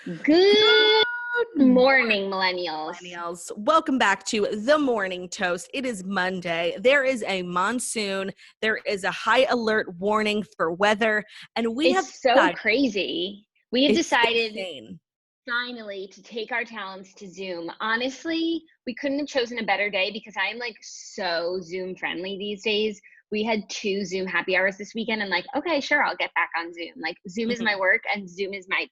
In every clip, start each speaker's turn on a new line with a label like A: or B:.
A: Good
B: Good
A: morning, millennials.
B: millennials. Welcome back to The Morning Toast. It is Monday. There is a monsoon. There is a high alert warning for weather. And we have
A: It's so
B: decided,
A: crazy. We have
B: it's
A: decided
B: insane.
A: finally to take our talents to Zoom. Honestly, we couldn't have chosen a better day because I'm like so Zoom friendly these days. We had 2 Zoom happy hours this weekend and like, okay, sure, I'll get back on Zoom. Like Zoom is my work and Zoom is my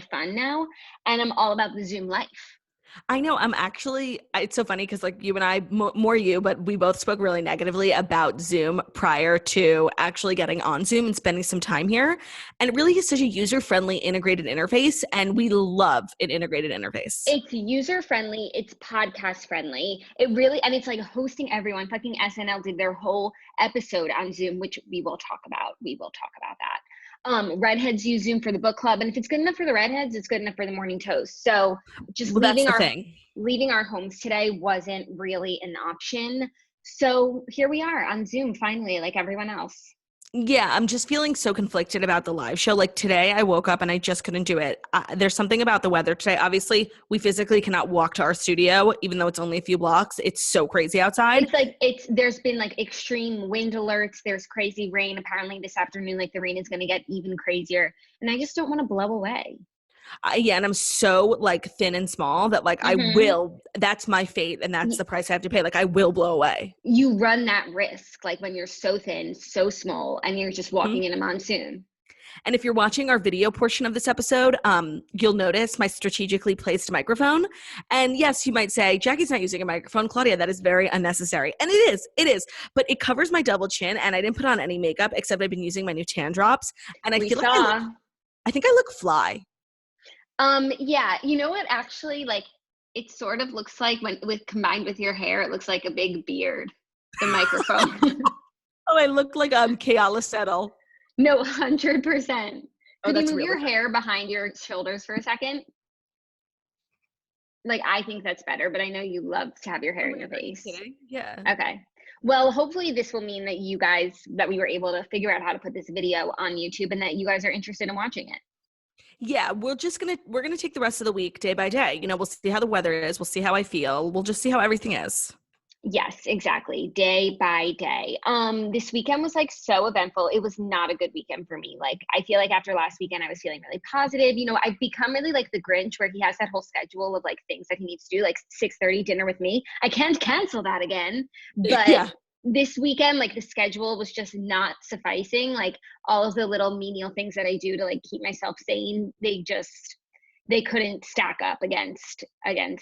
A: fun now, and I'm all about the Zoom life.
B: I know. It's so funny because like you and I, more you, but we both spoke really negatively about Zoom prior to actually getting on Zoom and spending some time here. And it really is such a user-friendly integrated interface. And we love an integrated interface.
A: It's user friendly, it's podcast friendly. It really, and it's like hosting everyone. Fucking SNL did their whole episode on Zoom, which we will talk about. We will talk about that. Redheads use Zoom for the book club, and if it's good enough for the redheads, it's good enough for the morning toast. So just
B: Well, that's the thing.
A: leaving our homes today wasn't really an option. So here we are on Zoom finally, like everyone else.
B: Yeah, I'm just feeling so conflicted about the live show. Like today, I woke up and I just couldn't do it. There's something about the weather today. Obviously, we physically cannot walk to our studio, even though it's only a few blocks. It's so crazy outside.
A: It's like there's been like extreme wind alerts. There's crazy rain. Apparently this afternoon, like the rain is going to get even crazier. And I just don't want to blow away.
B: Yeah, and I'm so like thin and small that like that's my fate and that's the price I have to pay. Like I will blow away.
A: You run that risk, like when you're so thin, so small, and you're just walking in a monsoon.
B: And if you're watching our video portion of this episode, you'll notice my strategically placed microphone. And yes, you might say, Jackie's not using a microphone. Claudia, that is very unnecessary. And it is. But it covers my double chin and I didn't put on any makeup except I've been using my new tan drops. And I feel like I think I look fly.
A: Yeah, you know what, actually, like, it sort of looks like combined with your hair, it looks like a big beard, the microphone.
B: Oh, I look like Kayala Settle.
A: No, 100%. Could you move your
B: funny.
A: hair behind your shoulders for a second? Like, I think that's better, but I know you love to have your hair in your face.
B: Kidding? Yeah.
A: Okay. Well, hopefully this will mean that we were able to figure out how to put this video on YouTube and that you guys are interested in watching it.
B: Yeah, we're gonna take the rest of the week day by day. You know, we'll see how the weather is. We'll see how I feel. We'll just see how everything is.
A: Yes, exactly. Day by day. This weekend was like so eventful. It was not a good weekend for me. Like, I feel like after last weekend, I was feeling really positive. You know, I've become really like the Grinch where he has that whole schedule of like things that he needs to do, like 6:30 dinner with me. I can't cancel that again. But
B: Yeah.
A: This weekend, like the schedule was just not sufficing. Like all of the little menial things that I do to like keep myself sane, they couldn't stack up against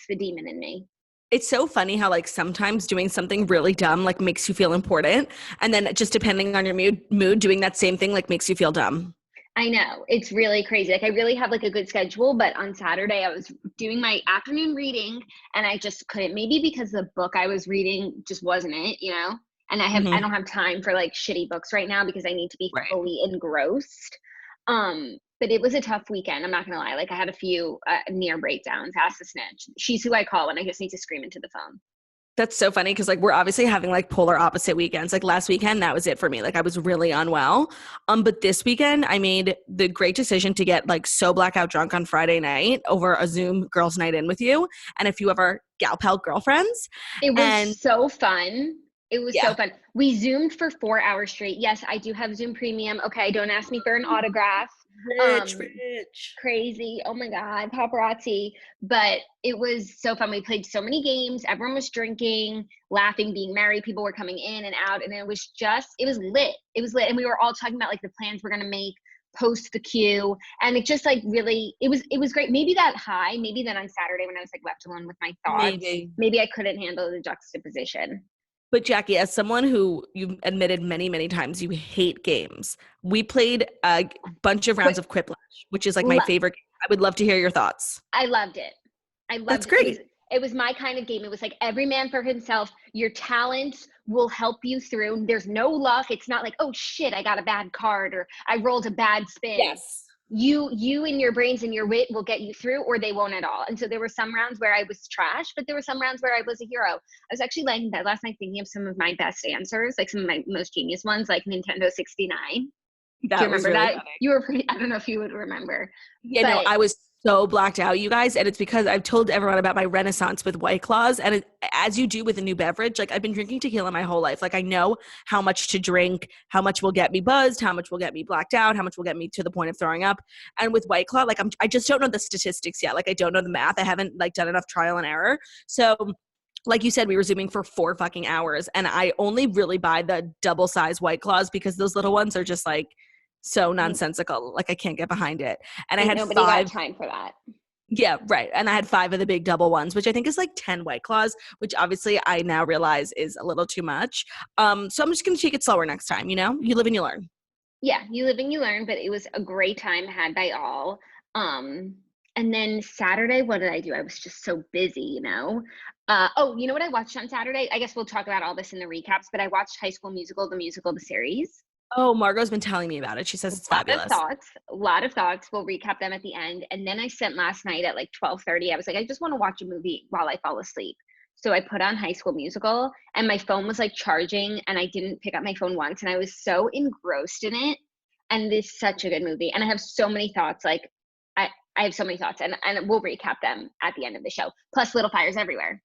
A: the demon in me.
B: It's so funny how like sometimes doing something really dumb like makes you feel important, and then just depending on your mood doing that same thing like makes you feel dumb.
A: I know, it's really crazy. Like I really have like a good schedule, but on Saturday I was doing my afternoon reading and I just couldn't, maybe because the book I was reading just wasn't it, you know? And I don't have time for like shitty books right now because I need to be fully engrossed. But it was a tough weekend. I'm not going to lie. Like I had a few near breakdowns. Ask the snitch. She's who I call when I just need to scream into the phone.
B: That's so funny because like we're obviously having like polar opposite weekends. Like last weekend, that was it for me. Like I was really unwell. But this weekend I made the great decision to get like so blackout drunk on Friday night over a Zoom girls' night in with you and a few of our gal pal girlfriends.
A: It was so fun. It was so fun. We Zoomed for 4 hours straight. Yes, I do have Zoom Premium. Okay, don't ask me for an autograph.
B: Rich.
A: Crazy. Oh my God, paparazzi. But it was so fun. We played so many games. Everyone was drinking, laughing, being merry. People were coming in and out. And it was lit. It was lit. And we were all talking about like the plans we're going to make post the queue. And it just like really, it was great. Maybe that high, maybe then on Saturday when I was like left alone with my thoughts, maybe I couldn't handle the juxtaposition.
B: But Jackie, as someone who you've admitted many, many times you hate games, we played a bunch of rounds of Quiplash, which is like my favorite game. I would love to hear your thoughts.
A: I loved it.
B: That's great.
A: It was my kind of game. It was like every man for himself. Your talents will help you through. There's no luck. It's not like, oh shit, I got a bad card or I rolled a bad spin.
B: Yes.
A: You and your brains and your wit will get you through or they won't at all. And so there were some rounds where I was trash, but there were some rounds where I was a hero. I was actually laying in bed last night thinking of some of my best answers, like some of my most genius ones, like Nintendo 69. Do you remember that? Funny. You were pretty, I don't know if you would remember.
B: Yeah, no, I was so blacked out, you guys, and it's because I've told everyone about my renaissance with White Claws, and as you do with a new beverage, like I've been drinking tequila my whole life. Like I know how much to drink, how much will get me buzzed, how much will get me blacked out, how much will get me to the point of throwing up. And with White Claw, like I just don't know the statistics yet. Like I don't know the math. I haven't like done enough trial and error. So like you said, we were zooming for 4 fucking hours, and I only really buy the double size White Claws because those little ones are just like so nonsensical. Like I can't get behind it. And I
A: Ain't
B: had
A: nobody got
B: 5.
A: time for that.
B: Yeah, right. And I had 5 of the big double ones, which I think is like 10 White Claws, which obviously I now realize is a little too much. So I'm just going to take it slower next time, you know? You live and you learn.
A: Yeah, you live and you learn, but it was a great time had by all. And then Saturday, what did I do? I was just so busy, you know? Oh, you know what I watched on Saturday? I guess we'll talk about all this in the recaps, but I watched High School Musical, the musical, the series.
B: Oh, Margot's been telling me about it. She says it's fabulous.
A: A lot of thoughts. We'll recap them at the end. And then I sent last night at like 12:30. I was like, I just want to watch a movie while I fall asleep. So I put on High School Musical and my phone was like charging and I didn't pick up my phone once. And I was so engrossed in it. And it's such a good movie. And I have so many thoughts. Like I have so many thoughts and we'll recap them at the end of the show. Plus Little Fires Everywhere.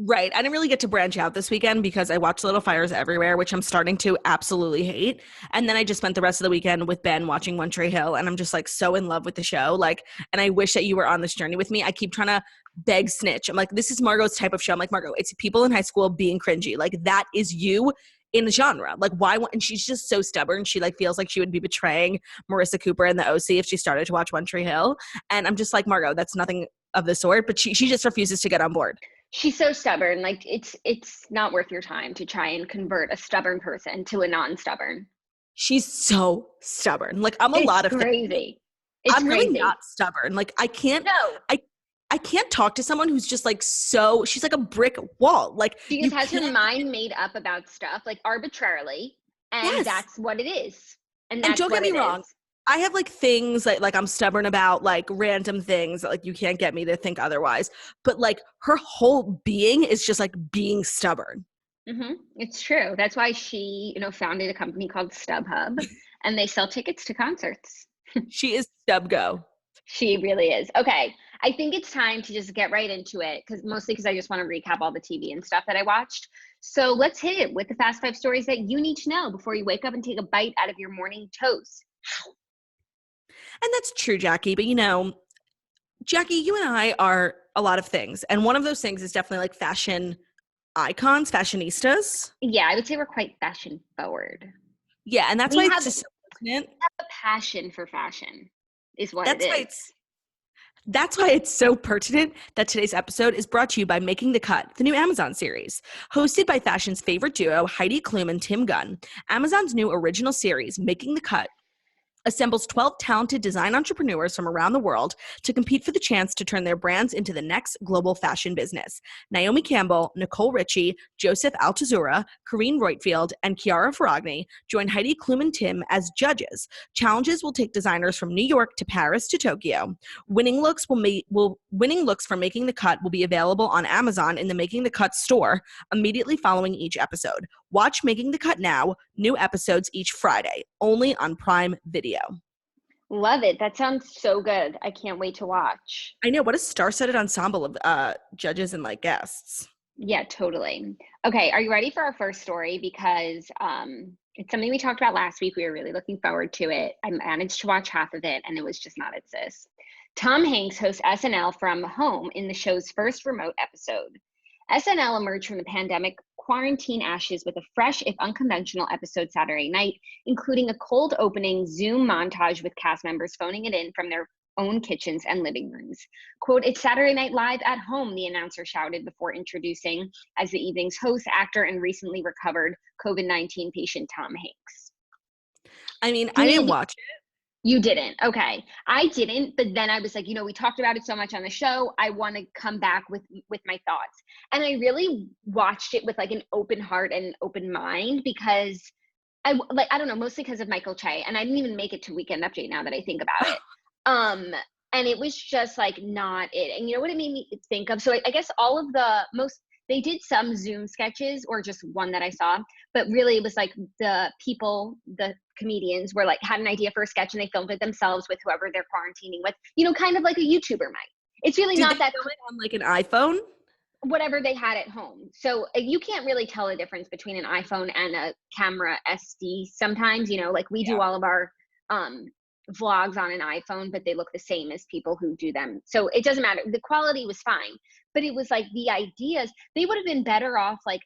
B: Right. I didn't really get to branch out this weekend because I watched Little Fires Everywhere, which I'm starting to absolutely hate. And then I just spent the rest of the weekend with Ben watching One Tree Hill, and I'm just like so in love with the show. Like, and I wish that you were on this journey with me. I keep trying to beg snitch. I'm like, this is Margot's type of show. I'm like, Margot, it's people in high school being cringy. Like that is you in the genre. Like why? And she's just so stubborn. She like feels like she would be betraying Marissa Cooper in the OC if she started to watch One Tree Hill. And I'm just like, Margot, that's nothing of the sort. But she just refuses to get on board.
A: She's so stubborn. Like it's not worth your time to try and convert a stubborn person to a non-stubborn.
B: She's so stubborn. Like I'm a
A: It's
B: lot of
A: crazy.
B: things.
A: It's
B: I'm
A: crazy.
B: really not stubborn. Like I can't.
A: No.
B: I can't talk to someone who's just like so. She's like a brick wall. Like
A: She just has her mind made up about stuff like arbitrarily, and
B: Yes.
A: That's what it is. And
B: don't get me wrong. I have like things that like I'm stubborn about, like random things that like you can't get me to think otherwise. But like her whole being is just like being stubborn.
A: Mm-hmm. It's true. That's why she, founded a company called StubHub, and they sell tickets to concerts.
B: She is StubGo.
A: She really is. Okay, I think it's time to just get right into it, mostly because I just want to recap all the TV and stuff that I watched. So let's hit it with the Fast 5 stories that you need to know before you wake up and take a bite out of your morning toast.
B: And that's true, Jackie. But Jackie, you and I are a lot of things. And one of those things is definitely like fashion icons, fashionistas.
A: Yeah, I would say we're quite fashion forward.
B: Yeah, and that's why it's just so pertinent.
A: We have a passion for fashion is what it is.
B: That's why it's so pertinent that today's episode is brought to you by Making the Cut, the new Amazon series. Hosted by fashion's favorite duo, Heidi Klum and Tim Gunn, Amazon's new original series, Making the Cut, assembles 12 talented design entrepreneurs from around the world to compete for the chance to turn their brands into the next global fashion business. Naomi Campbell, Nicole Richie, Joseph Altazura, Corinne Reutfield, and Chiara Ferragni join Heidi Klum and Tim as judges. Challenges will take designers from New York to Paris to Tokyo. Winning looks for Making the Cut will be available on Amazon in the Making the Cut store immediately following each episode. Watch Making the Cut now. New episodes each Friday, only on Prime Video.
A: Love it. That sounds so good. I can't wait to watch.
B: I know. What a star-studded ensemble of judges and like guests.
A: Yeah, totally. Okay, are you ready for our first story? Because it's something we talked about last week. We were really looking forward to it. I managed to watch half of it, and it was just not its sis. Tom Hanks hosts SNL from home in the show's first remote episode. SNL emerged from the pandemic quarantine ashes with a fresh, if unconventional, episode Saturday night, including a cold opening Zoom montage with cast members phoning it in from their own kitchens and living rooms. Quote, "It's Saturday Night Live at home," the announcer shouted before introducing as the evening's host, actor, and recently recovered COVID-19 patient Tom Hanks.
B: I mean, I didn't watch it.
A: You didn't. Okay. I didn't, but then I was like, we talked about it so much on the show. I want to come back with my thoughts. And I really watched it with like an open heart and an open mind because I don't know, mostly because of Michael Che, and I didn't even make it to Weekend Update now that I think about it. And it was just like not it. And you know what it made me think of? So I guess all of the they did some Zoom sketches or just one that I saw, but really it was like the comedians were like, had an idea for a sketch and they filmed it themselves with whoever they're quarantining with, kind of like a YouTuber might. It's really not that
B: film it on like an iPhone?
A: Whatever they had at home. So you can't really tell the difference between an iPhone and a camera SD sometimes, like we do all of our vlogs on an iPhone, but they look the same as people who do them. So it doesn't matter. The quality was fine, but it was like the ideas, they would have been better off like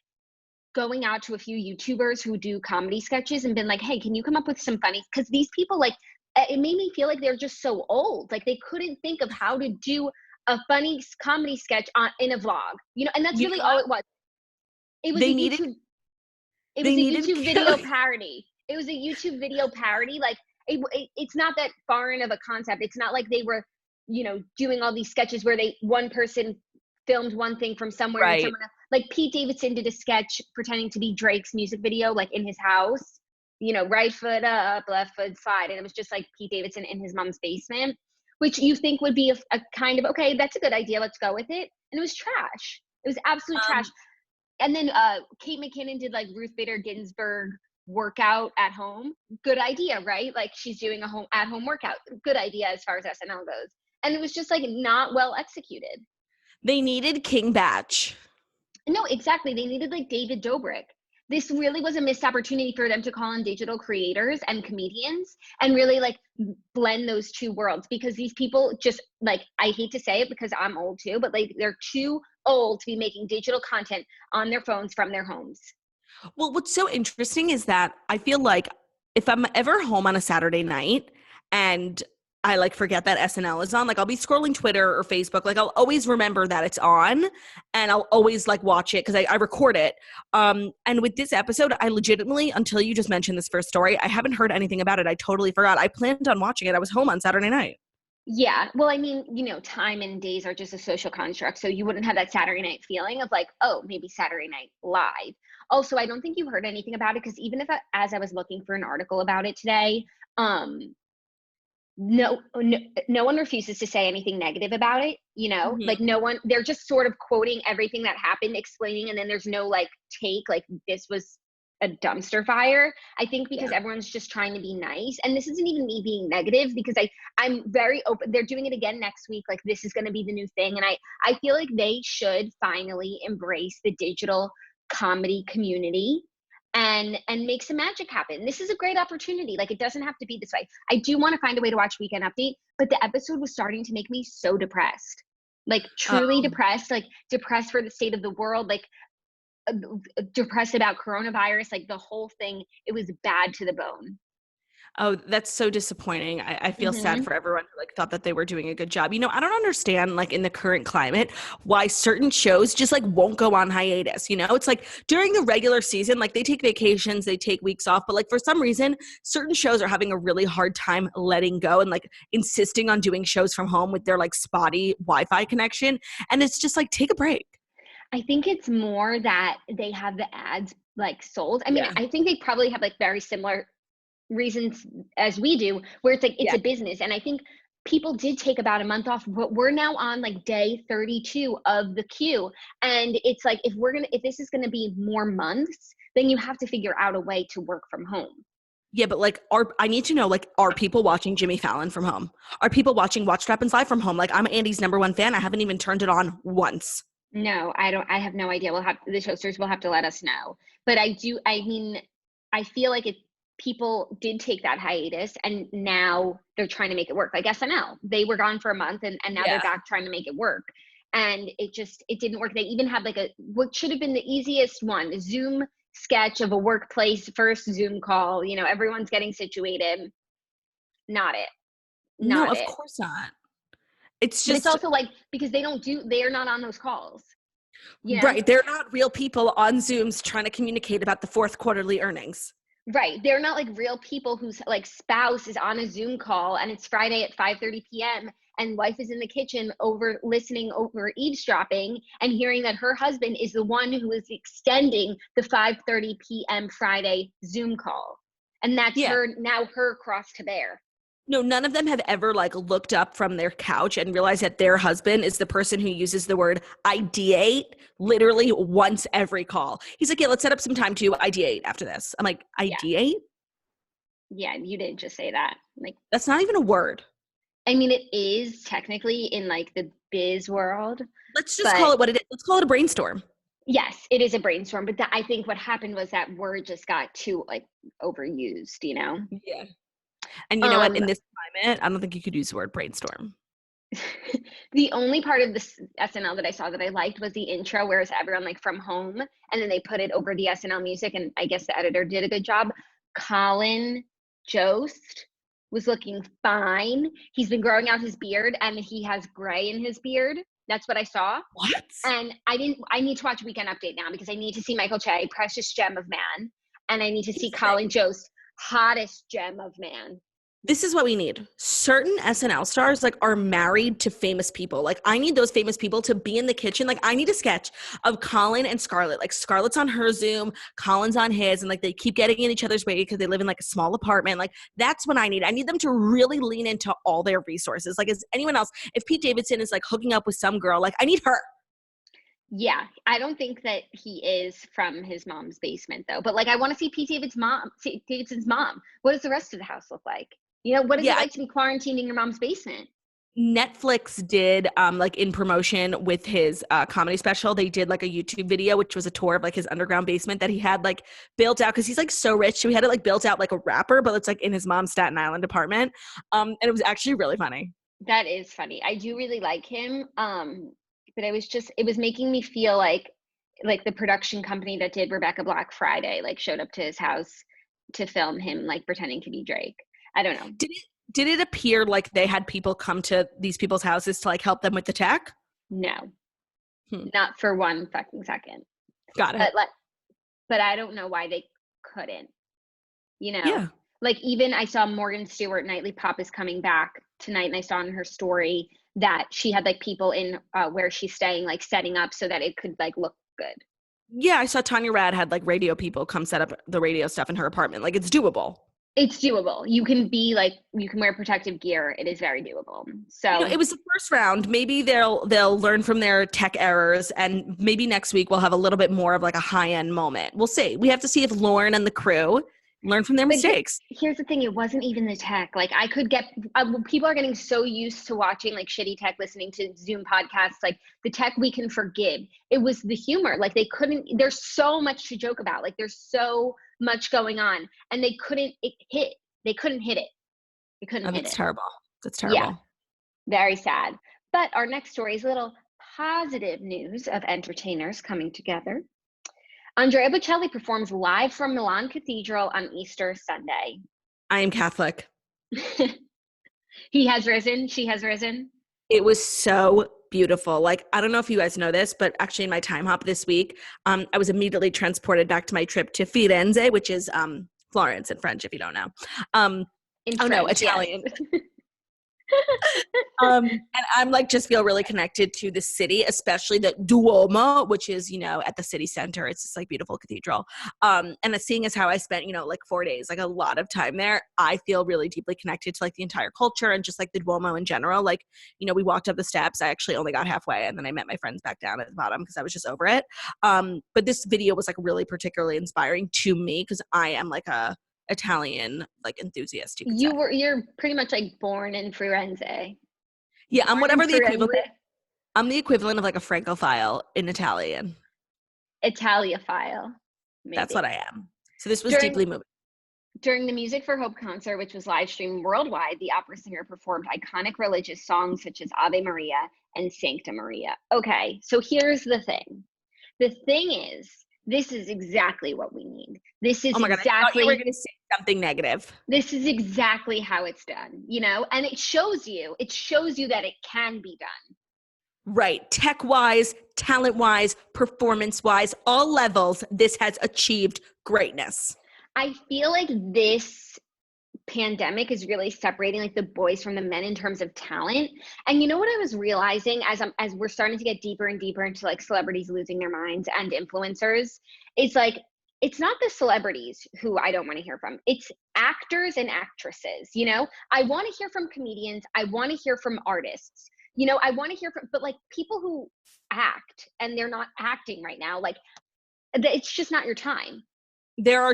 A: going out to a few YouTubers who do comedy sketches and been like, hey, can you come up with some funny, because these people, like, it made me feel like they're just so old. Like they couldn't think of how to do a funny comedy sketch in a vlog, and that's really all it was. It was a YouTube video parody. It was a YouTube video parody. Like it's not that foreign of a concept. It's not like they were, doing all these sketches where one person filmed one thing from somewhere and someone else. Like Pete Davidson did a sketch pretending to be Drake's music video, like in his house, right foot up, left foot slide. And it was just like Pete Davidson in his mom's basement, which you think would be a kind of, okay, that's a good idea, let's go with it. And it was trash. It was absolute trash. And then Kate McKinnon did like Ruth Bader Ginsburg workout at home. Good idea, right? Like she's doing a at-home workout. Good idea as far as SNL goes. And it was just like not well executed.
B: They needed King Batch.
A: No, exactly. They needed like David Dobrik. This really was a missed opportunity for them to call in digital creators and comedians and really like blend those two worlds, because these people just like, I hate to say it because I'm old too, but like they're too old to be making digital content on their phones from their homes.
B: Well, what's so interesting is that I feel like if I'm ever home on a Saturday night and I like forget that SNL is on, like I'll be scrolling Twitter or Facebook, like I'll always remember that it's on and I'll always like watch it because I record it. And with this episode, I legitimately, until you just mentioned this first story, I haven't heard anything about it. I totally forgot. I planned on watching it. I was home on Saturday night.
A: Yeah. Well, I mean, time and days are just a social construct. So you wouldn't have that Saturday night feeling of like, oh, maybe Saturday night live. Also, I don't think you heard anything about it because even if as I was looking for an article about it today, no one refuses to say anything negative about it, like no one, they're just sort of quoting everything that happened, explaining, and then there's no like take, like this was a dumpster fire. I think because everyone's just trying to be nice, and this isn't even me being negative because I'm very open. They're doing it again next week. Like this is going to be the new thing. And I feel like they should finally embrace the digital comedy community and make some magic happen. This is a great opportunity. Like it doesn't have to be this way. I do want to find a way to watch Weekend Update, but the episode was starting to make me so depressed, like truly depressed, like depressed for the state of the world, like depressed about coronavirus, like the whole thing. It was bad to the bone.
B: Oh, that's so disappointing. I feel sad for everyone who like thought that they were doing a good job. I don't understand like in the current climate why certain shows just like won't go on hiatus. It's like during the regular season, like they take vacations, they take weeks off, but like for some reason, certain shows are having a really hard time letting go and like insisting on doing shows from home with their like spotty Wi-Fi connection. And it's just like, take a break.
A: I think it's more that they have the ads like sold. I mean, I think they probably have like very similar reasons as we do, where it's like it's a business. And I think people did take about a month off, but we're now on like day 32 of the queue, and it's like if this is going to be more months, then you have to figure out a way to work from home.
B: Yeah, but like, I need to know, like, are people watching Jimmy Fallon from home? Are people watching Watch What Happens Live from home? Like, I'm Andy's #1 fan. I haven't even turned it on once.
A: No, I have no idea. The toasters will have to let us know. But I feel like people did take that hiatus and now they're trying to make it work. Like SNL, they were gone for a month and now they're back trying to make it work. And it didn't work. They even had like what should have been the easiest one, Zoom sketch of a workplace first Zoom call, everyone's getting situated. Not it.
B: No, of course not. It's just,
A: but it's also like, because they are not on those calls.
B: Right. They're not real people on Zooms trying to communicate about the fourth quarterly earnings.
A: Right. They're not like real people whose like spouse is on a Zoom call and it's Friday at 5:30 p.m. and wife is in the kitchen listening over eavesdropping and hearing that her husband is the one who is extending the 5:30 p.m. Friday Zoom call. And that's her cross to bear.
B: No, none of them have ever like looked up from their couch and realized that their husband is the person who uses the word ideate literally once every call. He's like, yeah, let's set up some time to ideate after this. I'm like,
A: Yeah.
B: ideate?
A: Yeah, you didn't just say that. Like,
B: That's not even a word.
A: I mean, it is technically in like the biz world,
B: Let's just
A: but
B: call it what it is. Let's call it a brainstorm.
A: yes, it is a brainstorm. But I think what happened was that word just got too like overused, you know?
B: Yeah. And you know what?
A: Um,
B: In this climate, I don't think you could use the word brainstorm.
A: the only part of this SNL that I saw that I liked was the intro, where it's everyone like from home, and then they put it over the SNL music, and I guess the editor did a good job. Colin Jost was looking fine. He's been growing out his beard, and he has gray in his beard. That's what I saw.
B: What?
A: And I need to watch Weekend Update now because I need to see Michael Che, precious gem of man, and I need to see Colin Jost, hottest gem of man.
B: This is what we need. Certain SNL stars like are married to famous people. Like I need those famous people to be in the kitchen. Like I need a sketch of Colin and Scarlett. Like Scarlett's on her Zoom, Colin's on his, and like they keep getting in each other's way because they live in like a small apartment. Like that's what I need. I need them to really lean into all their resources. Like is anyone else, if Pete Davidson is like hooking up with some girl, like I need her.
A: Yeah, I don't think that he is from his mom's basement though. But like, I want to see Pete Davidson's mom. What does the rest of the house look like? You know, what is it
B: Yeah,
A: like to be quarantined in your mom's basement?
B: Netflix did like in promotion with his comedy special, they did like a YouTube video which was a tour of like his underground basement that he had like built out because he's like so rich, so he had it like built out like a rapper, but it's like in his mom's Staten Island apartment, and it was actually really funny.
A: That is funny. I do really like him. But it was making me feel like the production company that did Rebecca Black Friday like showed up to his house to film him like pretending to be Drake. I don't know.
B: Did it appear like they had people come to these people's houses to like help them with the tech?
A: No,
B: Hmm.
A: not for one fucking second.
B: Got it.
A: But I don't know why they couldn't. You know,
B: Yeah.
A: like even I saw Morgan Stewart Nightly Pop is coming back tonight, and I saw in her story that she had like people in where she's staying like setting up so that it could like look good.
B: Yeah, I saw Tanya Rad had like radio people come set up the radio stuff in her apartment. Like it's doable.
A: It's doable. You can wear protective gear. It is very doable. So
B: It was the first round. Maybe they'll learn from their tech errors, and maybe next week we'll have a little bit more of like a high end moment. We'll see. We have to see if Lauren and the crew learn from their mistakes.
A: Here's the thing: it wasn't even the tech. Like I could get people are getting so used to watching like shitty tech, listening to Zoom podcasts. Like the tech we can forgive. It was the humor. Like they couldn't. There's so much to joke about. Like there's so much going on, and they couldn't hit. They couldn't hit it. They couldn't hit it.
B: That's terrible. That's terrible.
A: Yeah, very sad. But our next story is a little positive news of entertainers coming together. Andrea Bocelli performs live from Milan Cathedral on Easter Sunday.
B: I am Catholic.
A: He has risen. She has risen.
B: It was so beautiful. Like, I don't know if you guys know this, but actually in my time hop this week, I was immediately transported back to my trip to Firenze, which is Florence in French, if you don't know. Italian.
A: Yes.
B: And I'm like just feel really connected to the city, especially the Duomo, which is at the city center. It's this like beautiful cathedral, and seeing as how I spent like 4 days, like a lot of time there, I feel really deeply connected to like the entire culture and just like the Duomo in general. Like we walked up the steps, I actually only got halfway, and then I met my friends back down at the bottom because I was just over it. But this video was like really particularly inspiring to me because I am like a Italian like enthusiast.
A: You're pretty much like born in Firenze.
B: Yeah, I'm whatever the equivalent. I'm the equivalent of like a Francophile in Italian.
A: Italiophile. Maybe.
B: That's what I am. So this was deeply moving.
A: During the Music for Hope concert, which was live streamed worldwide, the opera singer performed iconic religious songs such as Ave Maria and Sancta Maria. Okay, so here's the thing. The thing is, this is exactly what we need. This is
B: God, I thought you were going to say something negative.
A: This is exactly how it's done, and it shows you that it can be done.
B: Right. Tech-wise, talent-wise, performance-wise, all levels, this has achieved greatness.
A: I feel like this pandemic is really separating like the boys from the men in terms of talent. And you know what I was realizing as we're starting to get deeper and deeper into like celebrities losing their minds and influencers, it's like it's not the celebrities who I don't want to hear from. It's actors and actresses, you know? I want to hear from comedians. I want to hear from artists. You know, I want to hear from, but like people who act and they're not acting right now, like it's just not your time.
B: There are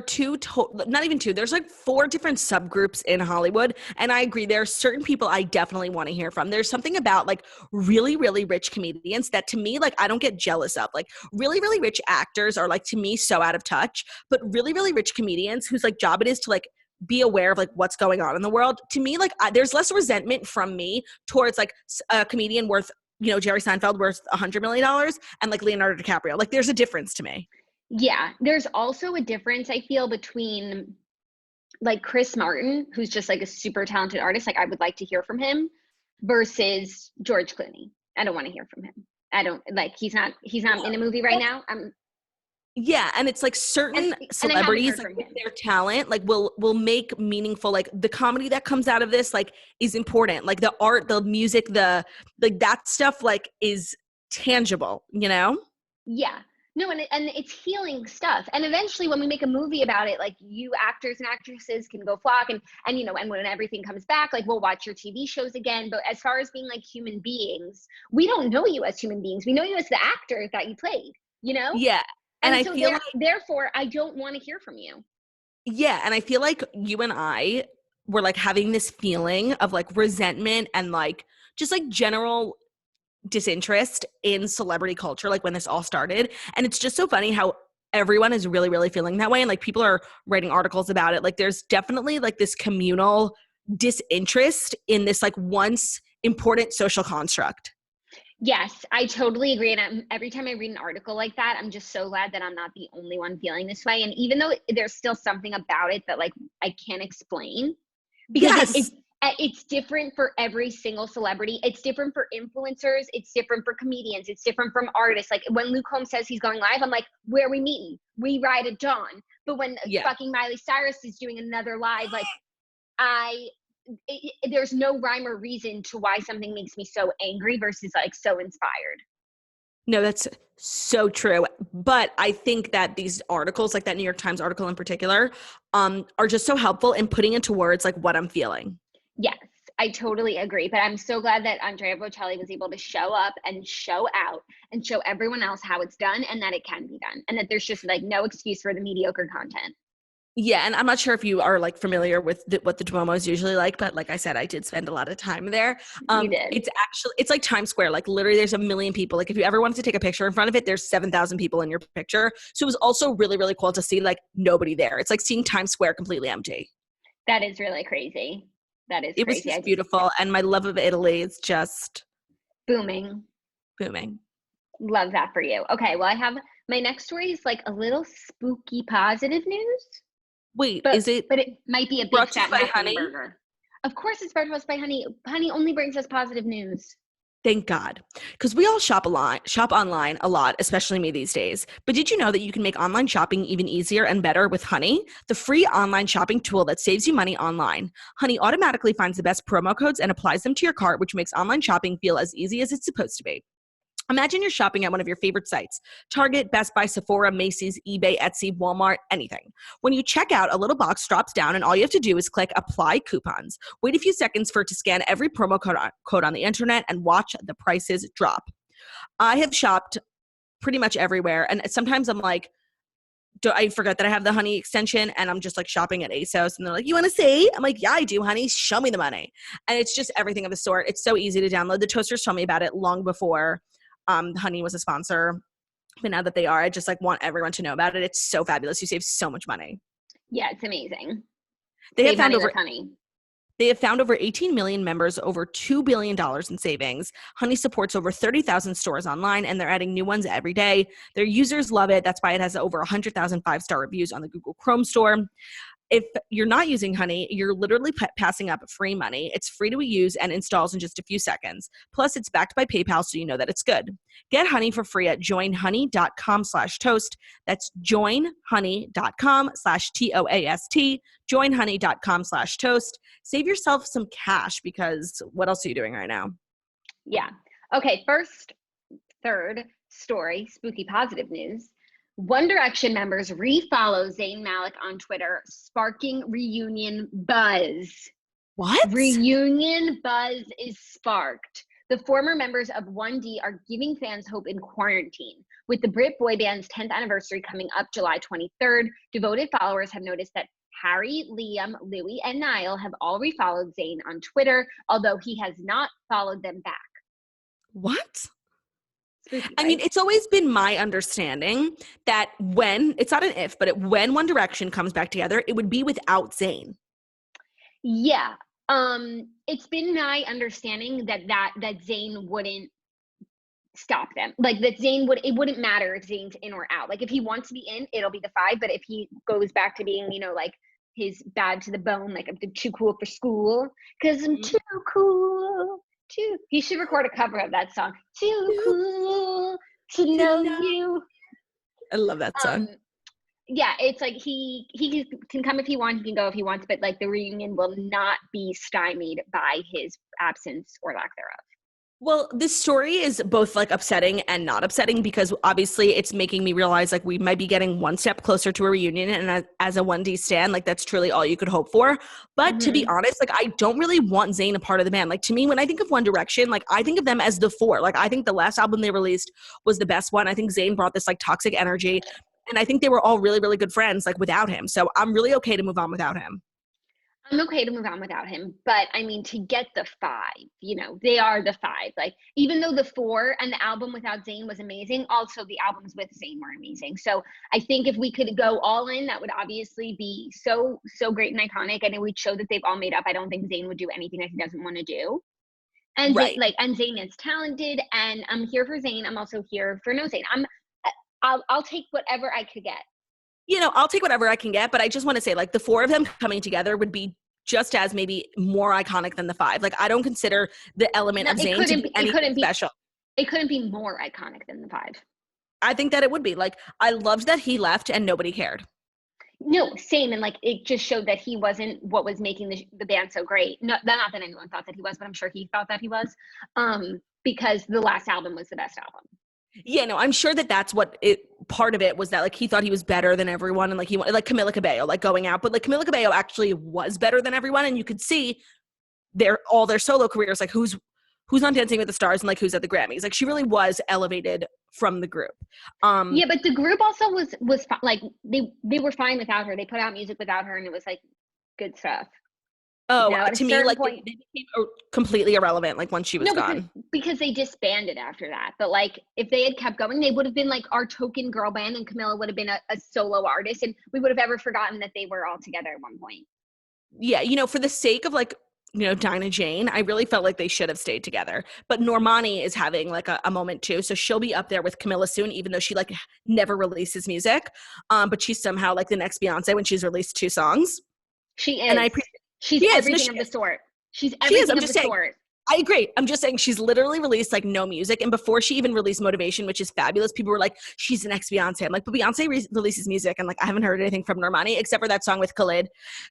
B: not even two. There's like 4 different subgroups in Hollywood. And I agree. There are certain people I definitely want to hear from. There's something about like really, really rich comedians that to me, like I don't get jealous of. Like really, really rich actors are like to me so out of touch, but really, really rich comedians whose like job it is to like be aware of like what's going on in the world. To me, like there's less resentment from me towards like a comedian worth, you know, Jerry Seinfeld worth $100 million and like Leonardo DiCaprio. Like there's a difference to me.
A: Yeah, there's also a difference I feel between like Chris Martin, who's just like a super talented artist, like I would like to hear from him, versus George Clooney. I don't want to hear from him. I don't like he's not in a movie right now.
B: Yeah, and it's like certain celebrities like, with their talent like will make meaningful, like the comedy that comes out of this like is important. Like the art, the music, the like that stuff like is tangible, you know?
A: Yeah. No, and it's healing stuff. And eventually when we make a movie about it, like you actors and actresses can go flock and you know, and when everything comes back, like we'll watch your TV shows again. But as far as being like human beings, we don't know you as human beings. We know you as the actor that you played, you know?
B: Yeah. And I
A: so
B: feel like
A: therefore I don't want to hear from you.
B: yeah, and I feel like you and I were like having this feeling of like resentment and like just like general disinterest in celebrity culture like when this all started, and it's just so funny how everyone is really really feeling that way, and like people are writing articles about it. Like there's definitely like this communal disinterest in this like once important social construct.
A: Yes, I totally agree. And every time I read an article like that, I'm just so glad that I'm not the only one feeling this way. And even though there's still something about it that like I can't explain, because
B: Yes.
A: it's different for every single celebrity. It's different for influencers. It's different for comedians. It's different from artists. Like when Luke Combs says he's going live, I'm like, where are we meeting? We ride at dawn. But when fucking Miley Cyrus is doing another live, like there's no rhyme or reason to why something makes me so angry versus like so inspired.
B: No, that's so true. But I think that these articles, like that New York Times article in particular, are just so helpful in putting into words like what I'm feeling.
A: Yes, I totally agree. But I'm so glad that Andrea Bocelli was able to show up and show out and show everyone else how it's done and that it can be done. And that there's just like no excuse for the mediocre content.
B: Yeah, and I'm not sure if you are like familiar with what the Duomo is usually like, but like I said, I did spend a lot of time there.
A: You did.
B: It's like Times Square. Like literally, there's a million people. Like if you ever wanted to take a picture in front of it, there's 7,000 people in your picture. So it was also really really cool to see like nobody there. It's like seeing Times Square completely empty.
A: That is really crazy. That is
B: It
A: crazy.
B: was just beautiful, and my love of Italy is just
A: booming. Love that for you. Okay, well I have my next story is like a little spooky positive news.
B: Wait,
A: but
B: is it?
A: But it might be a big fat
B: Honey
A: burger. Of course, it's brought to us by Honey. Honey only brings us positive news.
B: Thank God. Because we all shop online a lot, especially me these days. But did you know that you can make online shopping even easier and better with Honey, the free online shopping tool that saves you money online? Honey automatically finds the best promo codes and applies them to your cart, which makes online shopping feel as easy as it's supposed to be. Imagine you're shopping at one of your favorite sites: Target, Best Buy, Sephora, Macy's, eBay, Etsy, Walmart, anything. When you check out, a little box drops down and all you have to do is click Apply Coupons. Wait a few seconds for it to scan every promo code on the internet and watch the prices drop. I have shopped pretty much everywhere, and sometimes I'm like, do I forget that I have the Honey extension and I'm just like shopping at ASOS and they're like, you want to see? I'm like, yeah, I do, honey. Show me the money. And it's just everything of the sort. It's so easy to download. The toasters told me about it long before Honey was a sponsor, but now that they are, I just like want everyone to know about it. It's so fabulous. You save so much money.
A: Yeah, it's amazing.
B: They have found over 18 million members, over $2 billion in savings. Honey supports over 30,000 stores online, and they're adding new ones every day. Their users love it. That's why it has over 100,000 five-star reviews on the Google Chrome store. If you're not using Honey, you're literally passing up free money. It's free to use and installs in just a few seconds. Plus, it's backed by PayPal, so you know that it's good. Get Honey for free at joinhoney.com/toast. That's joinhoney.com/TOAST. Joinhoney.com/toast. Save yourself some cash, because what else are you doing right now?
A: Yeah. Okay, third story, spooky positive news. One Direction members refollow Zayn Malik on Twitter, sparking reunion buzz.
B: What?
A: Reunion buzz is sparked. The former members of 1D are giving fans hope in quarantine. With the Brit boy band's 10th anniversary coming up July 23rd, devoted followers have noticed that Harry, Liam, Louis, and Niall have all refollowed Zayn on Twitter, although he has not followed them back.
B: What?
A: Spooky, right?
B: I mean, it's always been my understanding that when, it's not an if, but when One Direction comes back together, it would be without Zayn.
A: Yeah. It's been my understanding that Zayn wouldn't stop them. Like that it wouldn't matter if Zayn's in or out. Like if he wants to be in, it'll be the 5. But if he goes back to being, like his bad to the bone, like I'm too cool for school, because I'm too cool. He should record a cover of that song. Too cool to know you.
B: I love that song.
A: Yeah, it's like he can come if he wants, he can go if he wants, but like the reunion will not be stymied by his absence or lack thereof.
B: Well, this story is both like upsetting and not upsetting because obviously it's making me realize like we might be getting one step closer to a reunion, and as a 1D stan, like that's truly all you could hope for. But to be honest, like I don't really want Zayn a part of the band. Like to me, when I think of One Direction, like I think of them as the 4. Like I think the last album they released was the best one. I think Zayn brought this like toxic energy, and I think they were all really, really good friends like without him. So I'm really okay to move on without him.
A: I'm okay to move on without him, but I mean, to get the 5, they are the 5. Like, even though the 4 and the album without Zayn was amazing, also the albums with Zayn were amazing. So I think if we could go all in, that would obviously be so great and iconic, and it would show that they've all made up. I don't think Zayn would do anything that he doesn't want to do. And
B: right.
A: and Zayn is talented, and I'm here for Zayn. I'm also here for no Zayn. I'll take whatever I could get.
B: I'll take whatever I can get, but I just want to say, like, the 4 of them coming together would be just as maybe more iconic than the 5. Like, I don't consider the element of Zayn to be anything special.
A: It couldn't be more iconic than the 5.
B: I think that it would be. Like, I loved that he left and nobody cared.
A: No, same. And, like, it just showed that he wasn't what was making the band so great. Not that anyone thought that he was, but I'm sure he thought that he was, because the last album was the best album.
B: Yeah, no, I'm sure that's what part of it was, that like he thought he was better than everyone, and like he wanted like Camila Cabello like going out, but like Camila Cabello actually was better than everyone, and you could see all their solo careers, like who's on Dancing with the Stars and like who's at the Grammys. Like she really was elevated from the group.
A: Yeah, but the group also was like they were fine without her. They put out music without her, and it was like good stuff.
B: Oh, to me, like they became completely irrelevant. Like once she was gone,
A: because they disbanded after that. But like if they had kept going, they would have been like our token girl band, and Camila would have been a solo artist, and we would have ever forgotten that they were all together at one point.
B: Yeah, for the sake of like Dinah Jane, I really felt like they should have stayed together. But Normani is having like a moment too, so she'll be up there with Camila soon, even though she like never releases music. But she's somehow like the next Beyonce when she's released 2 songs.
A: She is.
B: And
A: She's everything of the sort. She's everything of the sort.
B: I agree. I'm just saying she's literally released like no music. And before she even released Motivation, which is fabulous, people were like, she's the next Beyonce. I'm like, but Beyonce releases music. And like, I haven't heard anything from Normani except for that song with Khalid.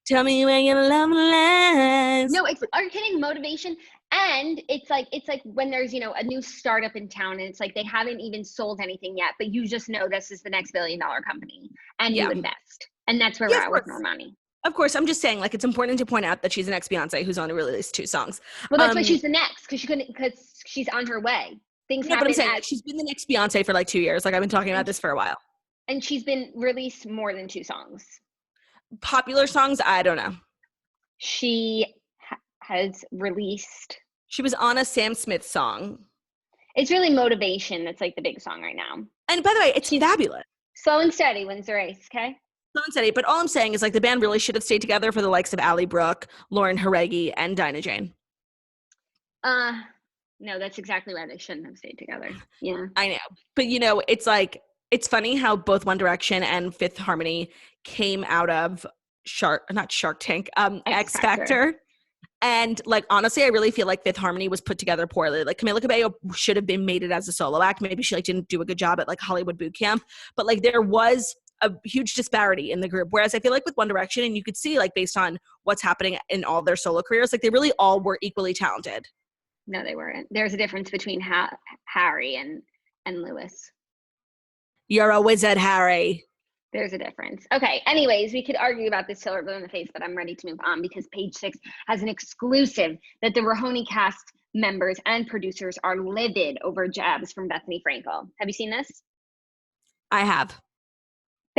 B: Tell me where your love lies.
A: No, are you kidding? Motivation. And it's like when there's, a new startup in town, and it's like they haven't even sold anything yet, but you just know this is the next $1 billion company, and you invest. And that's where we're at with Normani.
B: Of course, I'm just saying, like, it's important to point out that she's an ex-Beyonce who's only released 2 songs.
A: Well, that's why she's the next, because she's on her way. Things happen.
B: But I'm saying she's been the next Beyonce for like 2 years. Like, I've been talking about this for a while.
A: And she's been released more than 2 songs.
B: Popular songs? I don't know.
A: She has released.
B: She was on a Sam Smith song.
A: It's really Motivation that's like the big song right now.
B: And by the way, it's fabulous.
A: Slow and steady wins the race, okay?
B: But all I'm saying is like the band really should have stayed together for the likes of Ally Brooke, Lauren Haregi, and Dinah Jane.
A: No, that's exactly why they shouldn't have stayed together. Yeah,
B: I know, but it's like it's funny how both One Direction and Fifth Harmony came out of not Shark Tank, X Factor. And like honestly, I really feel like Fifth Harmony was put together poorly. Like Camila Cabello should have been made it as a solo act. Maybe she like didn't do a good job at like Hollywood Boot Camp, but like there was a huge disparity in the group. Whereas I feel like with One Direction, and you could see like based on what's happening in all their solo careers, like they really all were equally talented.
A: No, they weren't. There's a difference between Harry and Lewis.
B: You're a wizard, Harry.
A: There's a difference. Okay. Anyways, we could argue about this till we're blue in the face, but I'm ready to move on because Page Six has an exclusive that the RHONY cast members and producers are livid over jabs from Bethenny Frankel. Have you seen this?
B: I have.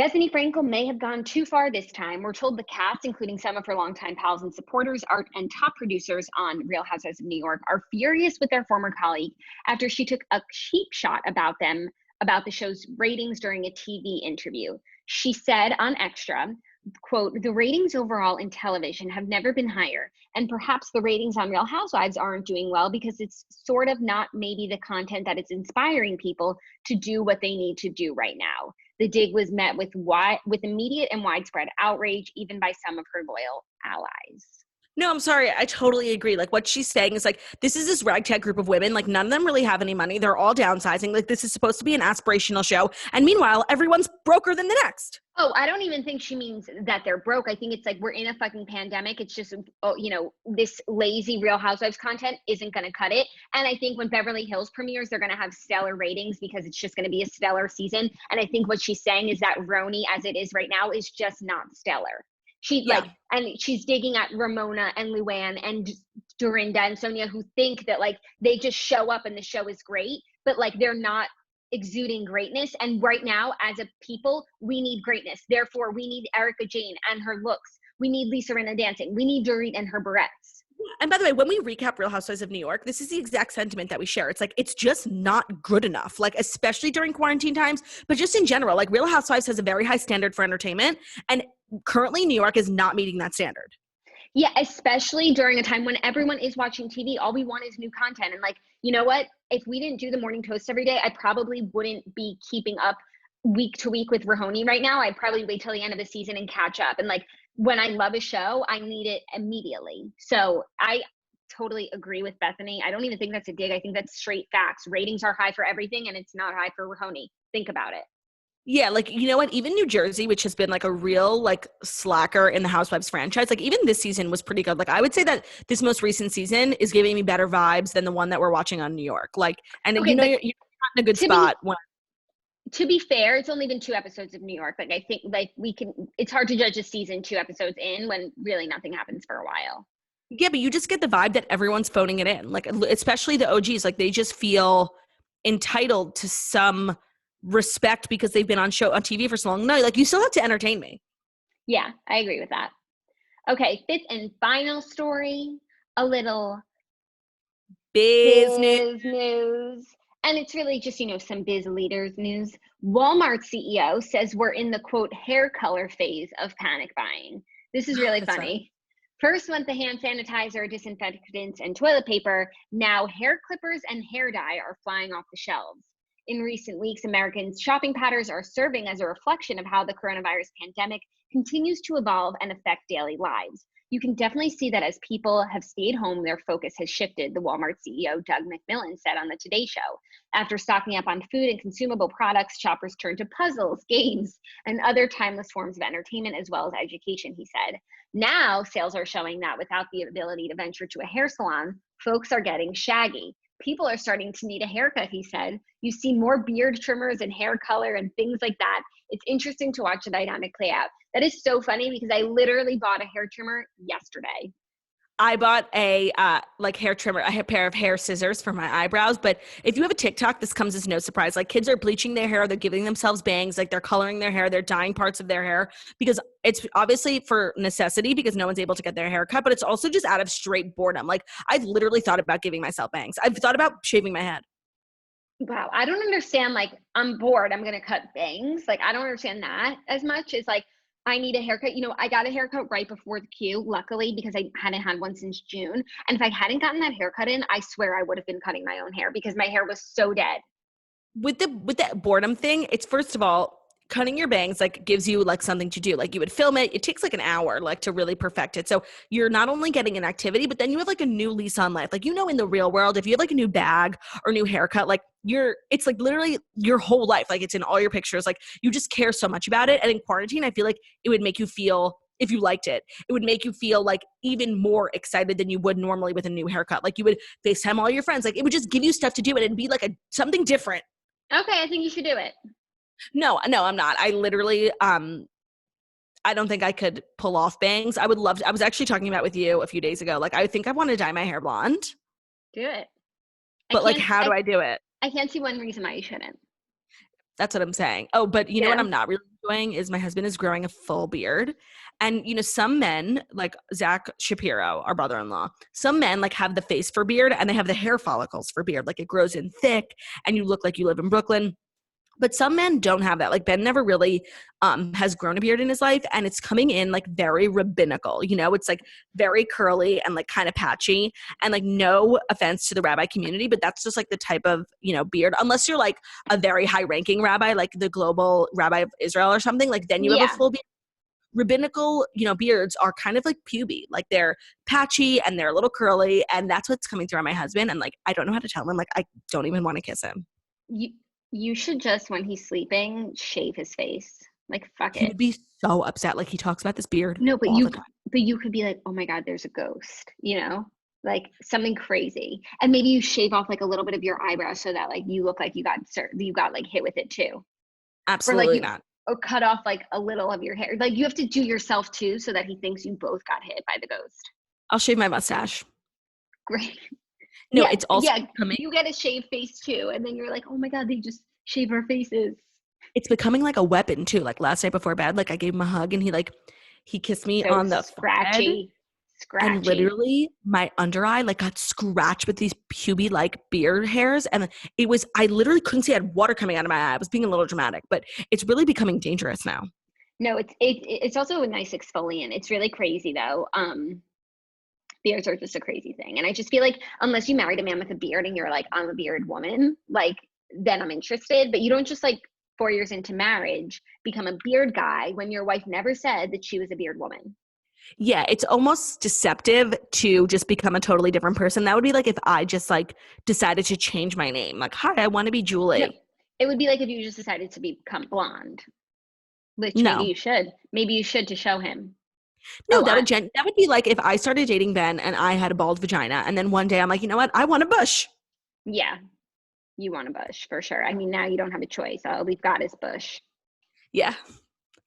A: Bethenny Frankel may have gone too far this time. We're told the cast, including some of her longtime pals and supporters, art and top producers on Real Housewives of New York, are furious with their former colleague after she took a cheap shot about the show's ratings during a TV interview. She said on Extra, quote, "The ratings overall in television have never been higher, and perhaps the ratings on Real Housewives aren't doing well because it's sort of not maybe the content that is inspiring people to do what they need to do right now." The dig was met with immediate and widespread outrage, even by some of her loyal allies.
B: No, I'm sorry. I totally agree. Like what she's saying is like, this is this ragtag group of women. Like none of them really have any money. They're all downsizing. Like this is supposed to be an aspirational show. And meanwhile, everyone's broker than the next.
A: Oh, I don't even think she means that they're broke. I think it's like we're in a fucking pandemic. It's just, this lazy Real Housewives content isn't going to cut it. And I think when Beverly Hills premieres, they're going to have stellar ratings because it's just going to be a stellar season. And I think what she's saying is that RHONY, as it is right now, is just not stellar. And she's digging at Ramona and Luann and Dorinda and Sonia, who think that like they just show up and the show is great, but like they're not exuding greatness. And right now, as a people, we need greatness. Therefore, we need Erica Jane and her looks. We need Lisa Rinna dancing. We need Dorit and her barrettes.
B: And by the way, when we recap Real Housewives of New York, this is the exact sentiment that we share. It's like, it's just not good enough, like, especially during quarantine times, but just in general, like Real Housewives has a very high standard for entertainment. And currently New York is not meeting that standard.
A: Yeah, especially during a time when everyone is watching TV. All we want is new content. And like, you know what? If we didn't do the morning toast every day, I probably wouldn't be keeping up week to week with RHONY right now. I'd probably wait till the end of the season and catch up. And like, when I love a show, I need it immediately. So I totally agree with Bethenny. I don't even think that's a dig. I think that's straight facts. Ratings are high for everything, and it's not high for RHONY. Think about it.
B: Yeah, like, you know what? Even New Jersey, which has been like a real like slacker in the Housewives franchise, like even this season was pretty good. Like I would say that this most recent season is giving me better vibes than the one that we're watching on New York. Like, and okay, you're not in a good spot.
A: To be fair, it's only been 2 episodes of New York. Like I think like it's hard to judge a season 2 episodes in when really nothing happens for a while.
B: Yeah, but you just get the vibe that everyone's phoning it in. Like especially the OGs, like they just feel entitled to some respect because they've been on TV for so long. No, like you still have to entertain me.
A: Yeah, I agree with that. Okay, 5th and final story, a little biz news. And it's really just, some biz leaders news. Walmart CEO says we're in the quote hair color phase of panic buying. This is really funny. Right. First went the hand sanitizer, disinfectants, and toilet paper. Now hair clippers and hair dye are flying off the shelves. In recent weeks, Americans' shopping patterns are serving as a reflection of how the coronavirus pandemic continues to evolve and affect daily lives. You can definitely see that as people have stayed home, their focus has shifted, the Walmart CEO Doug McMillon said on the Today Show. After stocking up on food and consumable products, shoppers turned to puzzles, games, and other timeless forms of entertainment as well as education, he said. Now, sales are showing that without the ability to venture to a hair salon, folks are getting shaggy. People are starting to need a haircut, he said. You see more beard trimmers and hair color and things like that. It's interesting to watch the dynamic play out. That is so funny because I literally bought a hair trimmer yesterday.
B: I bought a hair trimmer, a pair of hair scissors for my eyebrows. But if you have a TikTok, this comes as no surprise. Like kids are bleaching their hair. They're giving themselves bangs. Like they're coloring their hair. They're dyeing parts of their hair because it's obviously for necessity because no one's able to get their hair cut. But it's also just out of straight boredom. Like I've literally thought about giving myself bangs. I've thought about shaving my head.
A: Wow. I don't understand. Like I'm bored. I'm going to cut bangs. Like I don't understand that as much. It's like, I need a haircut. I got a haircut right before the queue, luckily, because I hadn't had one since June. And if I hadn't gotten that haircut in, I swear I would have been cutting my own hair because my hair was so dead.
B: With that boredom thing, it's first of all, cutting your bangs like gives you like something to do. Like you would film it. It takes like an hour like to really perfect it. So you're not only getting an activity, but then you have like a new lease on life. Like, in the real world, if you have like a new bag or new haircut, like it's like literally your whole life. Like it's in all your pictures. Like you just care so much about it. And in quarantine, I feel like it would make you feel, if you liked it, it would make you feel like even more excited than you would normally with a new haircut. Like you would FaceTime all your friends. Like it would just give you stuff to do and it'd be like something different.
A: Okay. I think you should do it.
B: No, I'm not. I literally, I don't think I could pull off bangs. I would love to. I was actually talking about with you a few days ago. Like, I think I want to dye my hair blonde,
A: Do it.
B: but like, how do I do it?
A: I can't see one reason why you shouldn't.
B: That's what I'm saying. Oh, but you know what
A: Yeah.
B: I'm not really doing is my husband is growing a full beard. And some men like Zach Shapiro, our brother-in-law, some men like have the face for beard and they have the hair follicles for beard. Like it grows in thick and you look like you live in Brooklyn. But some men don't have that. Like Ben never really has grown a beard in his life, and it's coming in like very rabbinical. It's like very curly and like kind of patchy. And like no offense to the rabbi community, but that's just like the type of beard. Unless you're like a very high-ranking rabbi, like the global rabbi of Israel or something, like then you have a full beard. Rabbinical, beards are kind of like puby. Like they're patchy and they're a little curly, and that's what's coming through on my husband. And like I don't know how to tell him. Like I don't even want to kiss him.
A: You should just, when he's sleeping, shave his face. Like, fuck
B: He
A: it.
B: would be so upset. Like he talks about this beard.
A: No, but
B: all the time.
A: you could be like, oh my God, there's a ghost, like something crazy. And maybe you shave off like a little bit of your eyebrow so that like you look like you got like hit with it too.
B: Absolutely
A: or, like,
B: not.
A: Or cut off like a little of your hair. Like you have to do yourself too so that he thinks you both got hit by the ghost.
B: I'll shave my mustache.
A: Great.
B: No, it's also
A: coming. You get a shaved face too, and then you're like, oh my God, they just shave our faces.
B: It's becoming like a weapon too. Like last night before bed, like I gave him a hug and he kissed me on the
A: scratchy.
B: And literally my under eye like got scratched with these puby like beard hairs, and I literally couldn't see. I had water coming out of my eye. I was being a little dramatic, but it's really becoming dangerous now.
A: No, it's also a nice exfoliant. It's really crazy though. Beards are just a crazy thing. And I just feel like unless you married a man with a beard and you're like, I'm a beard woman, like then I'm interested. But you don't just like 4 years into marriage become a beard guy when your wife never said that she was a beard woman.
B: Yeah, it's almost deceptive to just become a totally different person. That would be like if I just like decided to change my name. Like, hi, I want to be Julie.
A: No, it would be like if you just decided to become blonde. Which
B: no.
A: Maybe you should. Maybe you should to show him.
B: No, that would be like if I started dating Ben and I had a bald vagina, and then one day I'm like, you know what? I want a bush.
A: Yeah, you want a bush for sure. I mean, now you don't have a choice. All we've got is bush.
B: Yeah,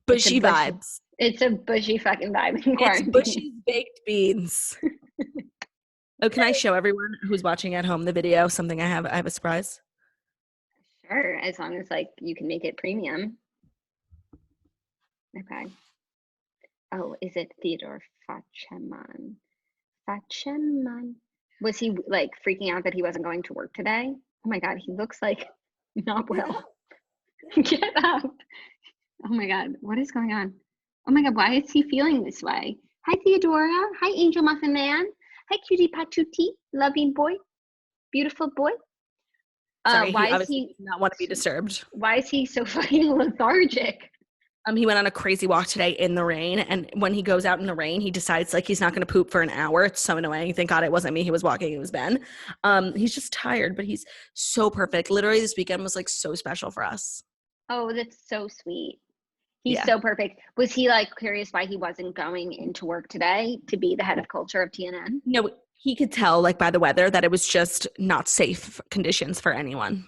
B: bushy vibes.
A: It's a bushy fucking vibe in quarantine.
B: It's bushy baked beans. Oh, can I show everyone who's watching at home the video? Something I have a surprise.
A: Sure, as long as like you can make it premium. Okay. Oh, is it Theodore Facheman? Facheman. Was he like freaking out that he wasn't going to work today? Oh my God, he looks like not well. Get up. Oh my God, what is going on? Oh my God, why is he feeling this way? Hi, Theodora. Hi, Angel Muffin Man. Hi, Cutie Patootie. Loving boy. Beautiful boy.
B: Sorry, why does he not want to be disturbed?
A: Why is he so fucking lethargic?
B: He went on a crazy walk today in the rain, and when he goes out in the rain, he decides like he's not going to poop for an hour. It's so annoying. Thank God it wasn't me. He was walking. It was Ben. He's just tired, but he's so perfect. Literally, this weekend was like so special for us.
A: Oh, that's so sweet. He's so perfect. Was he like curious why he wasn't going into work today to be the head of culture of TNN?
B: No, he could tell like by the weather that it was just not safe conditions for anyone.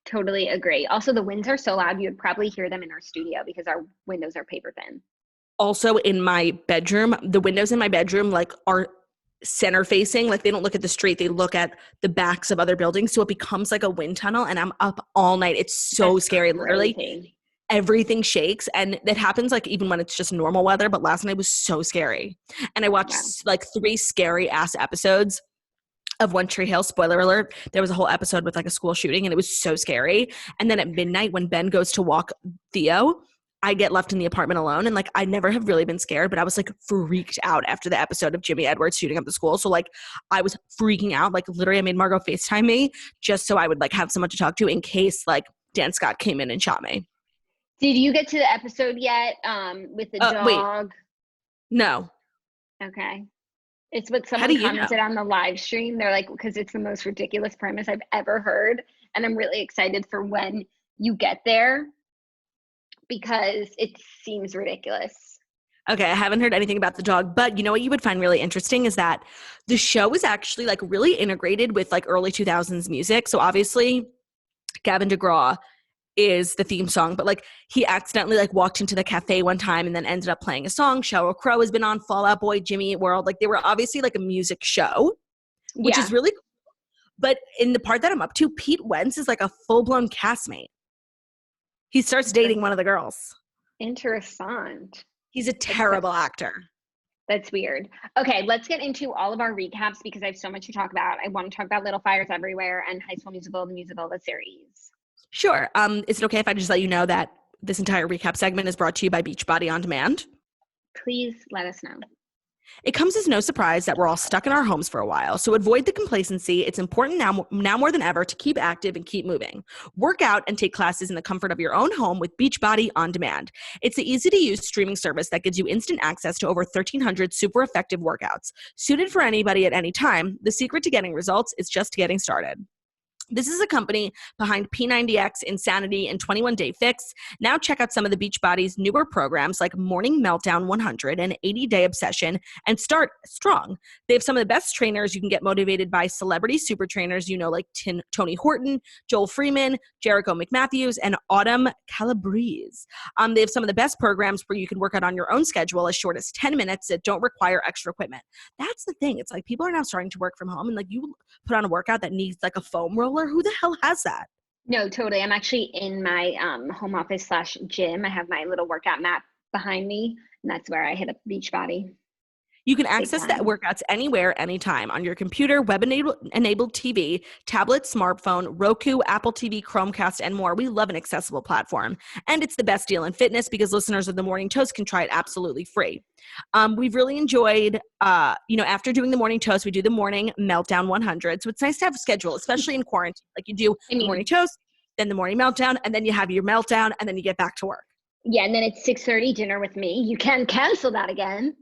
A: Totally agree. Also, the winds are so loud, you would probably hear them in our studio because our windows are paper thin.
B: Also, in my bedroom, the windows in my bedroom like are center facing. Like they don't look at the street. They look at the backs of other buildings. So it becomes like a wind tunnel, and I'm up all night. It's so scary.
A: Crazy.
B: Literally everything shakes, and that happens like even when it's just normal weather. But last night was so scary. And I watched like 3 scary ass episodes of One Tree Hill. Spoiler alert, there was a whole episode with like a school shooting, and it was so scary. And then at midnight when Ben goes to walk Theo, I get left in the apartment alone, and like I never have really been scared, but I was like freaked out after the episode of Jimmy Edwards shooting up the school. So like I was freaking out. Like literally I made Margot FaceTime me just so I would like have someone to talk to in case like Dan Scott came in and shot me.
A: Did you get to the episode yet with the dog?
B: Wait. No.
A: Okay. It's what someone commented on the live stream. They're like, because it's the most ridiculous premise I've ever heard. And I'm really excited for when you get there because it seems ridiculous.
B: Okay, I haven't heard anything about the dog, but you know what you would find really interesting is that the show is actually like really integrated with like early 2000s music. So obviously Gavin DeGraw is the theme song, but like he accidentally like walked into the cafe one time and then ended up playing a song. Sheryl Crow has been on, Fall Out Boy, Jimmy Eat World. Like they were obviously like a music show, which
A: Yeah.
B: is really cool. But in the part that I'm up to, Pete Wentz is like a full-blown castmate. He starts dating one of the girls.
A: Interessant.
B: He's a terrible actor.
A: That's weird. Okay, let's get into all of our recaps because I have so much to talk about. I want to talk about Little Fires Everywhere and High School Musical, the musical, the series.
B: Sure. Is it okay if I just let you know that this entire recap segment is brought to you by Beachbody On Demand?
A: Please let us know.
B: It comes as no surprise that we're all stuck in our homes for a while, so avoid the complacency. It's important now more than ever to keep active and keep moving. Work out and take classes in the comfort of your own home with Beachbody On Demand. It's the easy-to-use streaming service that gives you instant access to over 1,300 super effective workouts. Suited for anybody at any time, the secret to getting results is just getting started. This is a company behind P90X, Insanity, and 21 Day Fix. Now check out some of the Beachbody's newer programs like Morning Meltdown 100 and 80-Day Obsession and start strong. They have some of the best trainers. You can get motivated by celebrity super trainers, like Tony Horton, Joel Freeman, Jericho McMatthews, and Autumn Calabrese. They have some of the best programs where you can work out on your own schedule as short as 10 minutes that don't require extra equipment. That's the thing. It's like people are now starting to work from home and like you put on a workout that needs like a foam roller. Who the hell has that?
A: No, totally. I'm actually in my home office / gym. I have my little workout mat behind me, and that's where I hit up Beachbody.
B: You can access that workouts anywhere, anytime on your computer, web-enabled TV, tablet, smartphone, Roku, Apple TV, Chromecast, and more. We love an accessible platform. And it's the best deal in fitness because listeners of The Morning Toast can try it absolutely free. We've really enjoyed, after doing the Morning Toast, we do the Morning Meltdown 100. So it's nice to have a schedule, especially in quarantine. Like you do the Morning Toast, then the Morning Meltdown, and then you have your meltdown, and then you get back to work.
A: Yeah, and then it's 6:30 dinner with me. You can cancel that again.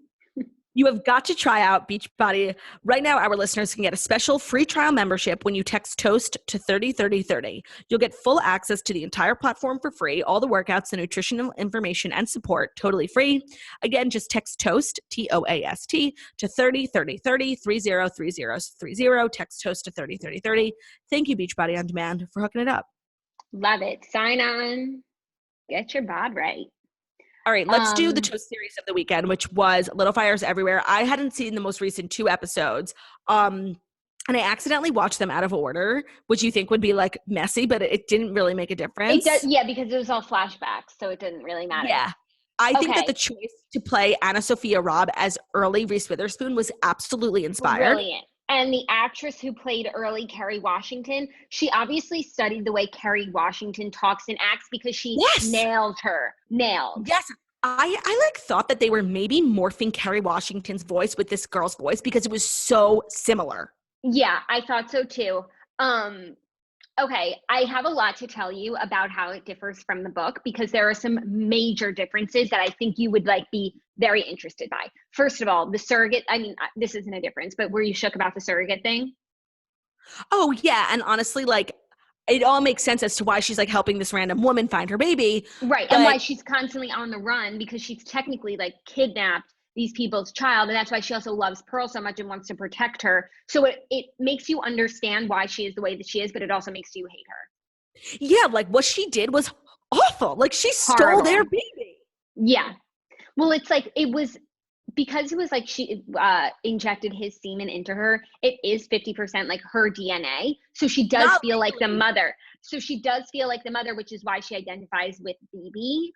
B: You have got to try out Beachbody. Right now, our listeners can get a special free trial membership when you text TOAST to 303030. You'll get full access to the entire platform for free, all the workouts, the nutritional information, and support totally free. Again, just text TOAST, TOAST, to 303030, 303030. Text TOAST to 303030. Thank you, Beachbody On Demand, for hooking it up.
A: Love it. Sign on. Get your bod right.
B: All right, let's do the Toast series of the weekend, which was Little Fires Everywhere. I hadn't seen the most recent 2 episodes, and I accidentally watched them out of order, which you think would be like messy, but it didn't really make a difference.
A: It does, yeah, because it was all flashbacks, so it didn't really matter.
B: Yeah, I think that the choice to play Anna Sophia Robb as early Reese Witherspoon was absolutely inspired.
A: Brilliant. And the actress who played early Kerry Washington, she obviously studied the way Kerry Washington talks and acts because she nailed her.
B: Yes. I thought that they were maybe morphing Kerry Washington's voice with this girl's voice because it was so similar.
A: Yeah, I thought so too. Okay, I have a lot to tell you about how it differs from the book because there are some major differences that I think you would be very interested by. First of all, the surrogate, this isn't a difference, but were you shook about the surrogate thing?
B: Oh, yeah. And honestly, it all makes sense as to why she's helping this random woman find her baby.
A: Right. And why she's constantly on the run because she's technically kidnapped these people's child. And that's why she also loves Pearl so much and wants to protect her. So it makes you understand why she is the way that she is, but it also makes you hate her.
B: Yeah. What she did was awful. She stole their baby.
A: Yeah. Well, it's it was because it was she injected his semen into her. It is 50% her DNA. So she does feel like the mother. Which is why she identifies with BB.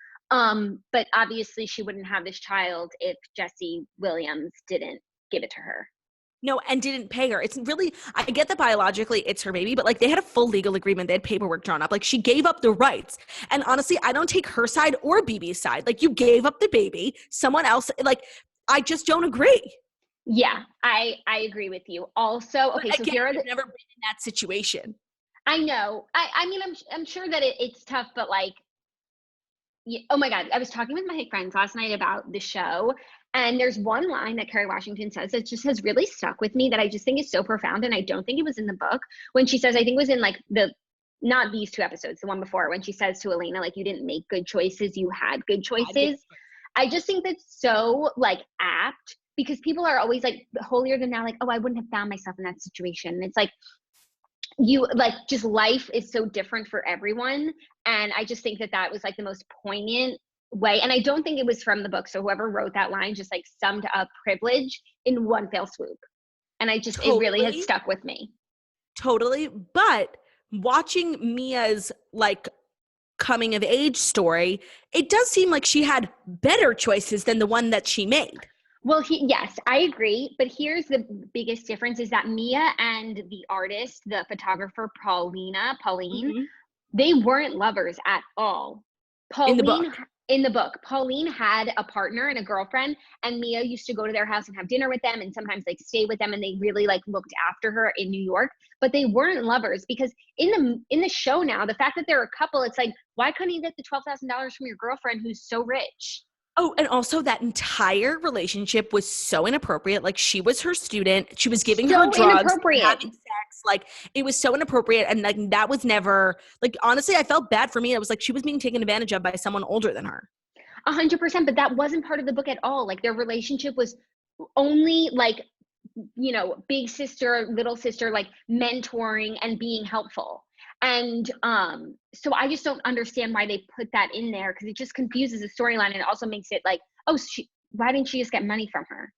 A: But obviously she wouldn't have this child if Jesse Williams didn't give it to her.
B: No, and didn't pay her. It's really, I get that biologically it's her baby, but they had a full legal agreement. They had paperwork drawn up. She gave up the rights. And honestly, I don't take her side or BB's side. You gave up the baby. Someone else, I just don't agree.
A: Yeah, I agree with you. Also, okay,
B: but again, I've never been in that situation.
A: I know. I'm sure that it's tough, but yeah, oh my God, I was talking with my friends last night about the show, and there's one line that Kerry Washington says that just has really stuck with me that I just think is so profound, and I don't think it was in the book. When she says, I think it was in not these 2 episodes, the one before, when she says to Elena, you didn't make good choices, you had good choices. I just think that's so apt because people are always holier than thou, oh, I wouldn't have found myself in that situation. And it's you like just life is so different for everyone. And I just think that that was like the most poignant way. And I don't think it was from the book. So whoever wrote that line just like summed up privilege in one fell swoop. And I just, it really has
B: Totally.
A: stuck with me.
B: Totally. But watching Mia's like coming of age story, it does seem like she had better choices than the one that she made.
A: Well, yes, I agree. But here's the biggest difference is that Mia and the artist, the photographer, Pauline,
B: Mm-hmm.
A: they weren't lovers at all.
B: In the
A: Pauline,
B: book.
A: in the book, Pauline had a partner and a girlfriend, and Mia used to go to their house and have dinner with them and sometimes like stay with them, and they really like looked after her in New York, but they weren't lovers because in the show now, the fact that they're a couple, it's like, why couldn't you get the $12,000 from your girlfriend who's so rich?
B: Oh, and also that entire relationship was so inappropriate. Like she was her student, she was giving her
A: So
B: drugs,
A: inappropriate.
B: having sex. Like it was so inappropriate, and like that was never like honestly, I felt bad for me. It was like she was being taken advantage of by someone older than her.
A: 100%, but that wasn't part of the book at all. Like their relationship was only like, you know, big sister, little sister, like mentoring and being helpful. And so I just don't understand why they put that in there, because it just confuses the storyline, and it also makes it like, oh, why didn't she just get money from her?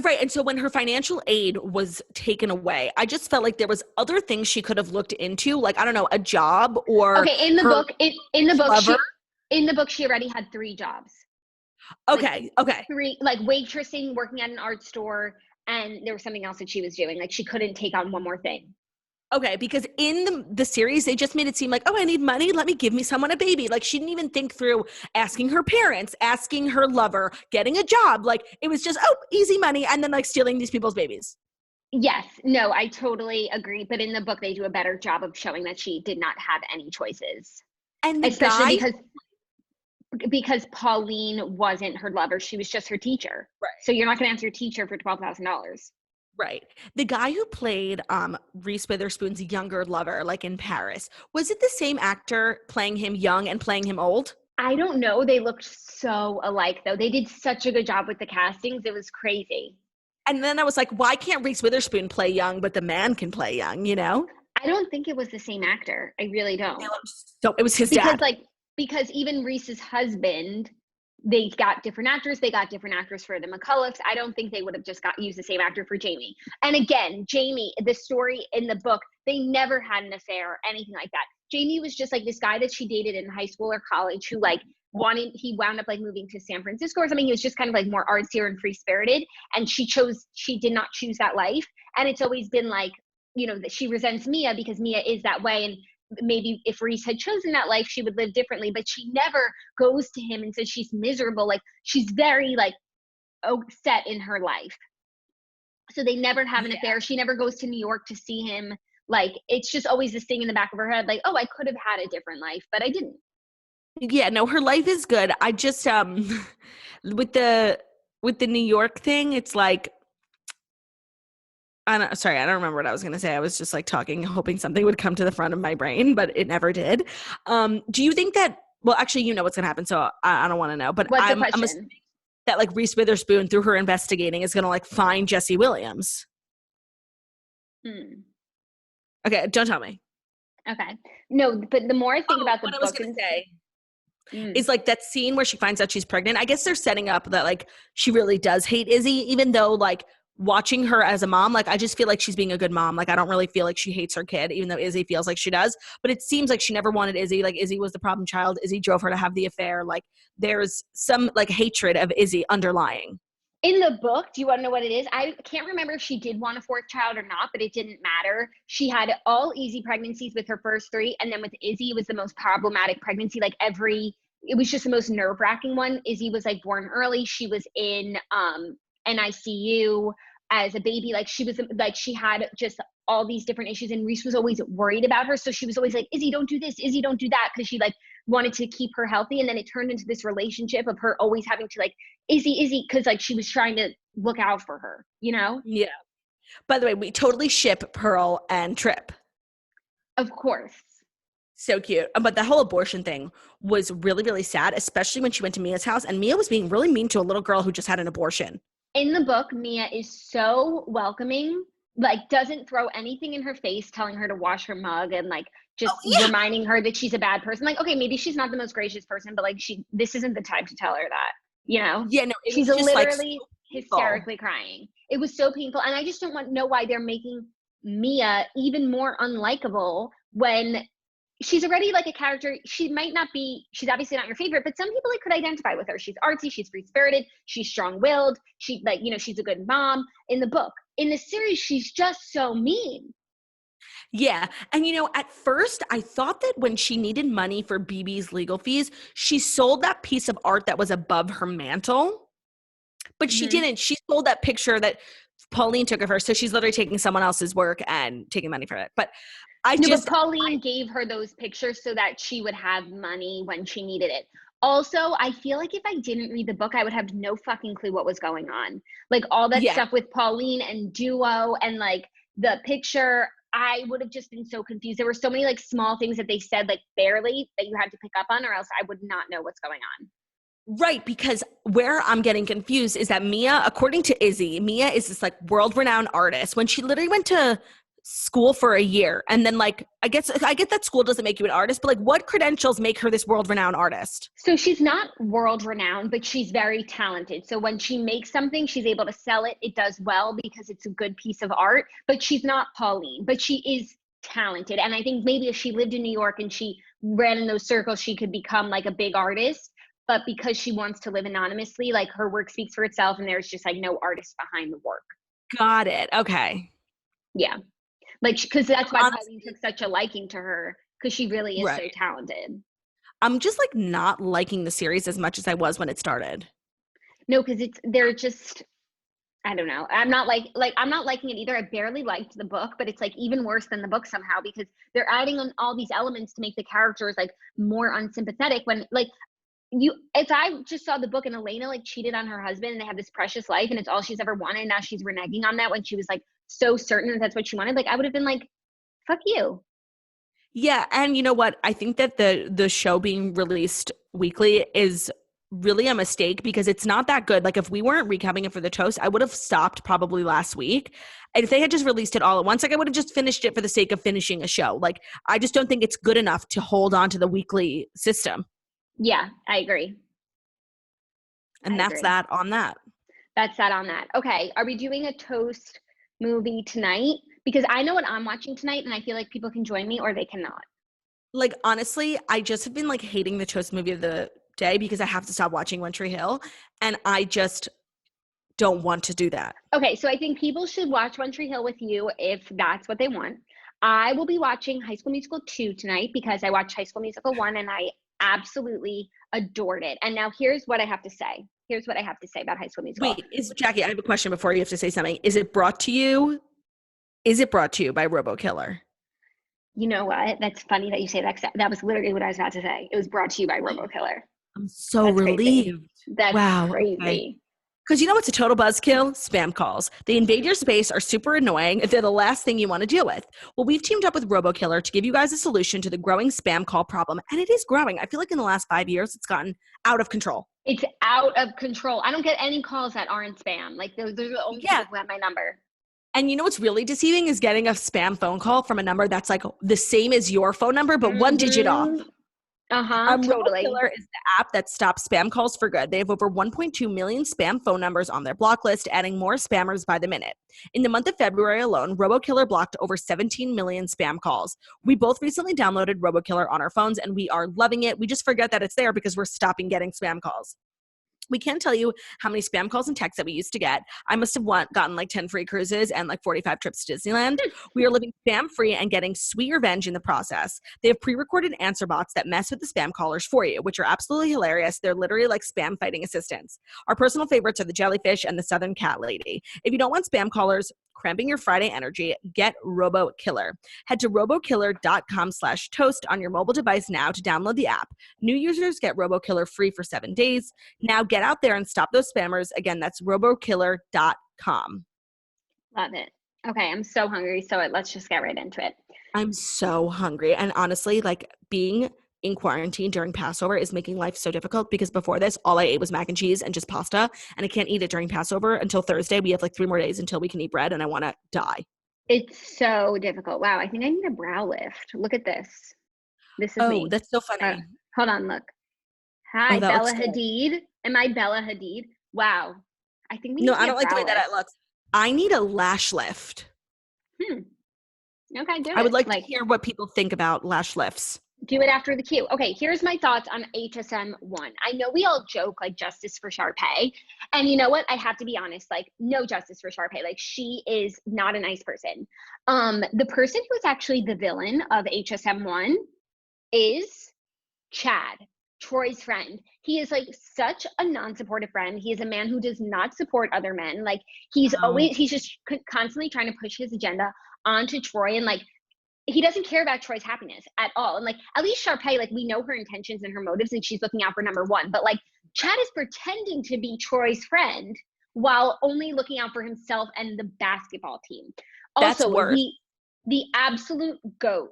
B: Right. And so when her financial aid was taken away, I just felt like there was other things she could have looked into, like I don't know, a job or
A: Okay, in the
B: her
A: book, in the book,
B: lover.
A: she already had 3 jobs. Like
B: Okay. Okay.
A: 3, like waitressing, working at an art store, and there was something else that she was doing. Like she couldn't take on one more thing.
B: Okay, because in the series, they just made it seem like, oh, I need money. Let me give me someone a baby. Like she didn't even think through asking her parents, asking her lover, getting a job. Like it was just, oh, easy money. And then like stealing these people's babies.
A: Yes, no, I totally agree. But in the book, they do a better job of showing that she did not have any choices,
B: And the
A: especially
B: guy,
A: because Pauline wasn't her lover; she was just her teacher.
B: right,
A: So you're not going to ask your teacher for $12,000.
B: right. The guy who played Reese Witherspoon's younger lover, like in Paris, was it the same actor playing him young and playing him old?
A: I don't know. They looked so alike, though. They did such a good job with the castings. It was crazy.
B: And then I was like, why can't Reese Witherspoon play young, but the man can play young, you know?
A: I don't think it was the same actor. I really don't.
B: So it was his
A: because
B: dad.
A: like because even Reese's husband, they got different actors. They got different actors for the McCulloughs. I don't think they would have just used the same actor for Jamie. And again, Jamie, the story in the book, they never had an affair or anything like that. Jamie was just like this guy that she dated in high school or college who like he wound up like moving to San Francisco or something. He was just kind of like more artsier and free spirited. And she did not choose that life. And it's always been like, you know, that she resents Mia because Mia is that way. And maybe if Reese had chosen that life, she would live differently, but she never goes to him and says she's miserable. Like she's very like set in her life. So they never have an affair. She never goes to New York to see him. Like it's just always this thing in the back of her head, like, oh, I could have had a different life, but I didn't.
B: Yeah, no, her life is good. I just with the New York thing, it's like I don't remember what I was going to say. I was just like talking, hoping something would come to the front of my brain, but it never did. Do you think that, well, actually, you know what's going to happen, so I don't want to know, but
A: What's the
B: I'm
A: question?
B: assuming that like Reese Witherspoon, through her investigating, is going to like find Jesse Williams. Okay, don't tell me.
A: Okay. No, but the more I think about the
B: what
A: book,
B: I was going to say is like that scene where she finds out she's pregnant. I guess they're setting up that like she really does hate Izzy, even though like watching her as a mom, like I just feel like she's being a good mom. Like I don't really feel like she hates her kid, even though Izzy feels like she does. But it seems like she never wanted Izzy. Like Izzy was the problem child. Izzy drove her to have the affair. Like there's some like hatred of Izzy underlying.
A: in the book, do you want to know what it is? I can't remember if she did want a 4th child or not, but it didn't matter. She had all easy pregnancies with her first 3. And then with Izzy, it was the most problematic pregnancy. Like it was just the most nerve-wracking one. Izzy was like born early. She was in NICU as a baby. Like she had just all these different issues, and Reese was always worried about her. So she was always like, Izzy, don't do this. Izzy, don't do that. Cause she like wanted to keep her healthy. And then it turned into this relationship of her always having to like, Izzy. Cause like she was trying to look out for her, you know?
B: Yeah. By the way, we totally ship Pearl and Trip.
A: Of course.
B: So cute. But the whole abortion thing was really, really sad, especially when she went to Mia's house and Mia was being really mean to a little girl who just had an abortion.
A: In the book, Mia is so welcoming like doesn't throw anything in her face telling her to wash her mug and like
B: Oh
A: just
B: yeah.
A: reminding her that she's a bad person. Like, okay, maybe she's not the most gracious person, but like this isn't the time to tell her that, you know?
B: Yeah, no, it
A: She's
B: was just like so
A: literally
B: painful.
A: hysterically crying. It was so painful. And I just don't know why they're making Mia even more unlikable when she's already like a character. She's obviously not your favorite, but some people like could identify with her. She's artsy, she's free spirited, she's strong willed, she like, she's a good mom in the book. In the series, she's just so mean.
B: Yeah. And at first I thought that when she needed money for BB's legal fees, she sold that piece of art that was above her mantle. But she
A: Mm-hmm.
B: didn't. She sold that picture that Pauline took of her. So she's literally taking someone else's work and taking money for it. But
A: No, but Pauline gave her those pictures so that she would have money when she needed it. Also, I feel like if I didn't read the book, I would have no fucking clue what was going on. Like all that
B: yeah.
A: stuff with Pauline and Duo and like the picture, I would have just been so confused. There were so many like small things that they said like barely that you had to pick up on, or else I would not know what's going on.
B: Right, because where I'm getting confused is that Mia, according to Izzy, Mia is this like world-renowned artist when she literally went to school for a year. And then like I get that school doesn't make you an artist, but like what credentials make her this world-renowned artist?
A: So she's not world renowned, but she's very talented. So when she makes something, she's able to sell it. It does well because it's a good piece of art, but she's not Pauline, but she is talented. And I think maybe if she lived in New York and she ran in those circles, she could become like a big artist. But because she wants to live anonymously, like her work speaks for itself and there's just like no artist behind the work.
B: Got it. Okay.
A: Yeah. Like, because that's why
B: Honestly,
A: Pauline took such a liking to her, because she really is so
B: right.
A: talented.
B: I'm just like not liking the series as much as I was when it started.
A: No, because they're just, I don't know. I'm not I'm not liking it either. I barely liked the book, but it's like even worse than the book somehow because they're adding on all these elements to make the characters like more unsympathetic when like if I just saw the book and Elena like cheated on her husband and they have this precious life and it's all she's ever wanted and now she's reneging on that when she was like so certain that that's what she wanted, like I would have been like, fuck you.
B: Yeah, and you know what? I think that the show being released weekly is really a mistake because it's not that good. Like if we weren't recapping it for the toast, I would have stopped probably last week. And if they had just released it all at once, like I would have just finished it for the sake of finishing a show. Like I just don't think it's good enough to hold on to the weekly system.
A: Yeah, I agree.
B: And
A: I
B: that's
A: agree.
B: that on that.
A: That's that on that. Okay, are we doing a toast movie tonight? Because I know what I'm watching tonight and I feel like people can join me or they cannot.
B: Like honestly, I just have been like hating the toast movie of the day because I have to stop watching One Tree Hill. And I just don't want to do that.
A: Okay, so I think people should watch One Tree Hill with you if that's what they want. I will be watching High School Musical 2 tonight because I watched High School Musical 1 and I absolutely adored it. And now here's what I have to say. Here's what I have to say about High School Musical.
B: Wait, is Jackie, I have a question before you have to say something. Is it brought to you by Robo Killer?
A: You know what? That's funny that you say that. That was literally what I was about to say. It was brought to you by Robo Killer.
B: I'm so
A: That's crazy.
B: relieved.
A: That's
B: Wow.
A: crazy.
B: Okay. Because you know what's a total buzzkill? Spam calls. They invade your space, are super annoying. They're the last thing you want to deal with. Well, we've teamed up with RoboKiller to give you guys a solution to the growing spam call problem. And it is growing. I feel like in the last 5 years, it's gotten out of control.
A: It's out of control. I don't get any calls that aren't spam. Like those are the only people who have my number.
B: And you know what's really deceiving is getting a spam phone call from a number that's like the same as your phone number, but one digit off.
A: Totally.
B: RoboKiller is the app that stops spam calls for good. They have over 1.2 million spam phone numbers on their block list, adding more spammers by the minute. In the month of February alone, RoboKiller blocked over 17 million spam calls. We both recently downloaded RoboKiller on our phones, and we are loving it. We just forget that it's there because we're stopping getting spam calls. We can't tell you how many spam calls and texts that we used to get. I must have gotten like 10 free cruises and like 45 trips to Disneyland. We are living spam free and getting sweet revenge in the process. They have pre-recorded answer bots that mess with the spam callers for you, which are absolutely hilarious. They're literally like spam fighting assistants. Our personal favorites are the jellyfish and the Southern cat lady. If you don't want spam callers cramping your Friday energy, get RoboKiller. Head to robokiller.com/toast on your mobile device now to download the app. New users get RoboKiller free for 7 days. Now get out there and stop those spammers. Again, that's robokiller.com.
A: Love it. Okay, I'm so hungry, so let's just get right into it.
B: I'm so hungry. And honestly, like being in quarantine during Passover is making life so difficult because before this, all I ate was mac and cheese and just pasta. And I can't eat it during Passover until Thursday. We have like 3 more days until we can eat bread and I want to die.
A: It's so difficult. Wow, I think I need a brow lift. Look at this. This is
B: Oh,
A: me.
B: that's so
A: Uh,
B: funny.
A: Hold on, look.
B: Oh,
A: Hi,
B: that looks
A: Bella
B: good.
A: Hadid. Am I Bella Hadid? Wow. I think we
B: No,
A: need to
B: I
A: get
B: don't like the
A: brow
B: way that
A: lifts.
B: it looks. I need a lash lift.
A: Hmm. Okay, do
B: I would
A: it.
B: like to
A: Like,
B: hear what people think about lash lifts.
A: do it after the queue. Okay, here's my thoughts on HSM 1. I know we all joke like justice for Sharpay. And you know what? I have to be honest, like no justice for Sharpay. Like she is not a nice person. The person who is actually the villain of HSM 1 is Chad, Troy's friend. He is like such a non-supportive friend. He is a man who does not support other men. Like
B: Oh,
A: he's just constantly trying to push his agenda onto Troy, and like he doesn't care about Troy's happiness at all. And like at least Sharpay, like we know her intentions and her motives, and she's looking out for number one. But like Chad is pretending to be Troy's friend while only looking out for himself and the basketball team.
B: that's
A: Also,
B: worse.
A: the absolute goat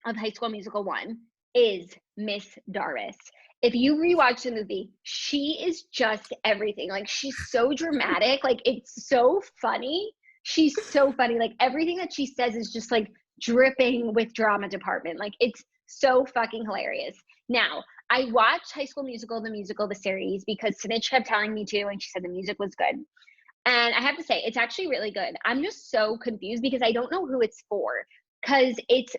A: of High School Musical 1 is Miss Darvis. If you rewatch the movie, she is just everything. Like she's so dramatic. Like it's so funny. She's so funny. Like everything that she says is just like dripping with drama department. Like it's so fucking hilarious. Now, I watched High School Musical, the series, because Snitch kept telling me to, and she said the music was good. And I have to say, it's actually really good. I'm just so confused because I don't know who it's for. Because it's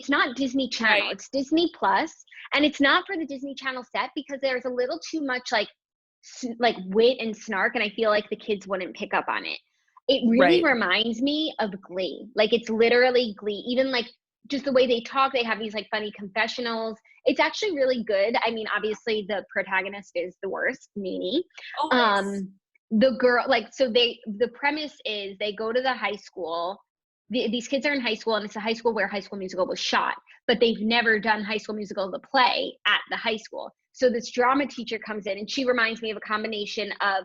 A: not Disney Channel,
B: Right.
A: it's Disney Plus, and it's not for the Disney Channel set because there's a little too much like wit and snark, and I feel like the kids wouldn't pick up on it. It really
B: Right.
A: reminds me of Glee. Like it's literally Glee. Even like just the way they talk, they have these like funny confessionals. It's actually really good. I mean, obviously the protagonist is the worst, Nene.
B: Always.
A: Um, the girl, like, so the premise is they go to the high school. These kids are in high school, and it's a high school where High School Musical was shot, but they've never done High School Musical the play at the high school. So this drama teacher comes in, and she reminds me of a combination of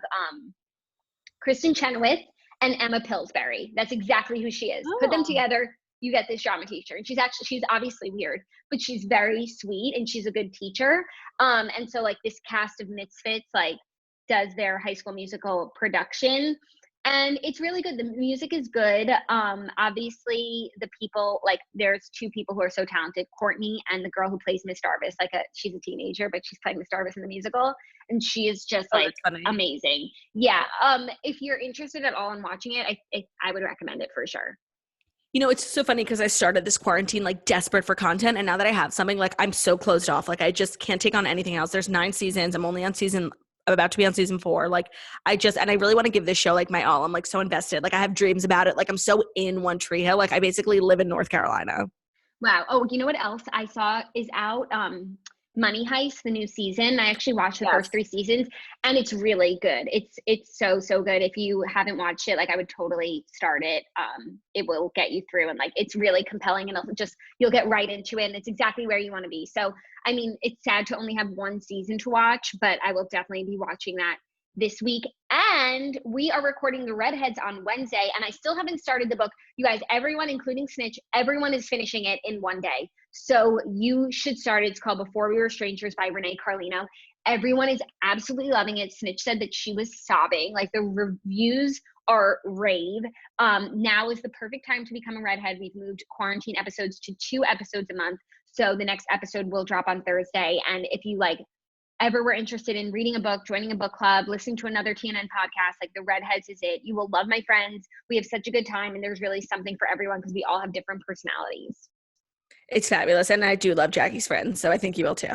A: Kristen Chenoweth and Emma Pillsbury. That's exactly who she is. Put them
B: Oh.
A: together, you get this drama teacher. And she's obviously weird, but she's very sweet and she's a good teacher. And so like this cast of misfits like does their High School Musical production, and it's really good. The music is good. Obviously the people, like there's two people who are so talented, Courtney and the girl who plays Miss Darvis. She's a teenager, but she's playing Miss Darvis in the musical, and she is just
B: Oh,
A: like
B: that's funny.
A: amazing. Yeah. If you're interested at all in watching it, I would recommend it for sure.
B: You know, it's so funny because I started this quarantine like desperate for content. And now that I have something, like I'm so closed off. Like I just can't take on anything else. There's 9 seasons. I'm about to be on season 4. Like and I really want to give this show like my all. I'm like so invested. Like I have dreams about it. Like I'm so in One Tree Hill. Like I basically live in North Carolina.
A: Wow. Oh, you know what else I saw is out? Money Heist, the new season. I actually watched the first
B: Yes.
A: 3 seasons, and it's really good. It's so good. If you haven't watched it, like I would totally start it. It will get you through, and like it's really compelling, and you'll get right into it, and it's exactly where you want to be. So I mean, it's sad to only have one season to watch, but I will definitely be watching that this week. And we are recording the Redheads on Wednesday, and I still haven't started the book. You guys, everyone, including Snitch, everyone is finishing it in one day. So you should start it. It's called Before We Were Strangers by Renee Carlino. Everyone is absolutely loving it. Snitch said that she was sobbing. Like the reviews are rave. Now is the perfect time to become a redhead. We've moved quarantine episodes to 2 episodes a month. So the next episode will drop on Thursday. And if you like ever were interested in reading a book, joining a book club, listening to another TNN podcast, like the Redheads is it. You will love my friends. We have such a good time, and there's really something for everyone because we all have different personalities.
B: It's fabulous. And I do love Jackie's friends. So I think you will too.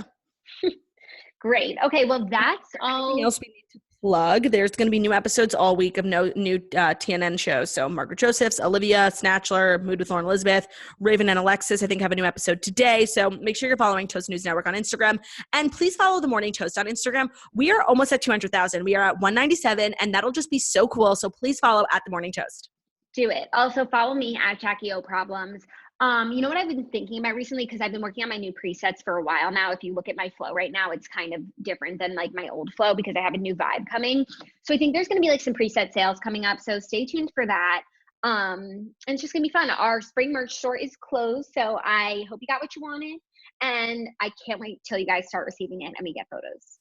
A: Great. Okay, well, that's
B: Anything
A: all.
B: else we need to plug? There's going to be new episodes all week of no new TNN shows. So Margaret Josephs, Olivia, Snatchler, Mood with Lauren Elizabeth, Raven and Alexis, I think have a new episode today. So make sure you're following Toast News Network on Instagram. And please follow The Morning Toast on Instagram. We are almost at 200,000. We are at 197, and that'll just be so cool. So please follow at The Morning Toast.
A: Do it. Also, follow me at Jackie O Problems. You know what I've been thinking about recently, because I've been working on my new presets for a while now. If you look at my flow right now, it's kind of different than like my old flow because I have a new vibe coming. So I think there's going to be like some preset sales coming up. So stay tuned for that. And it's just going to be fun. Our spring merch store is closed. So I hope you got what you wanted. And I can't wait till you guys start receiving it and we get photos.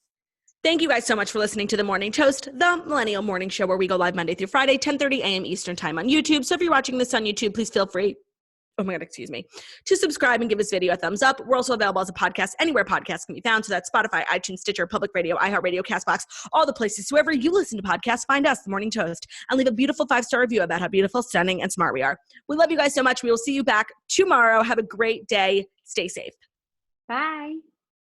B: Thank you guys so much for listening to The Morning Toast, the millennial morning show where we go live Monday through Friday, 10:30 a.m. Eastern time on YouTube. So if you're watching this on YouTube, please feel free, to subscribe and give this video a thumbs up. We're also available as a podcast anywhere podcasts can be found. So that's Spotify, iTunes, Stitcher, Public Radio, iHeartRadio, CastBox, all the places. So wherever you listen to podcasts, find us, The Morning Toast, and leave a beautiful 5-star review about how beautiful, stunning, and smart we are. We love you guys so much. We will see you back tomorrow. Have a great day. Stay safe.
A: Bye.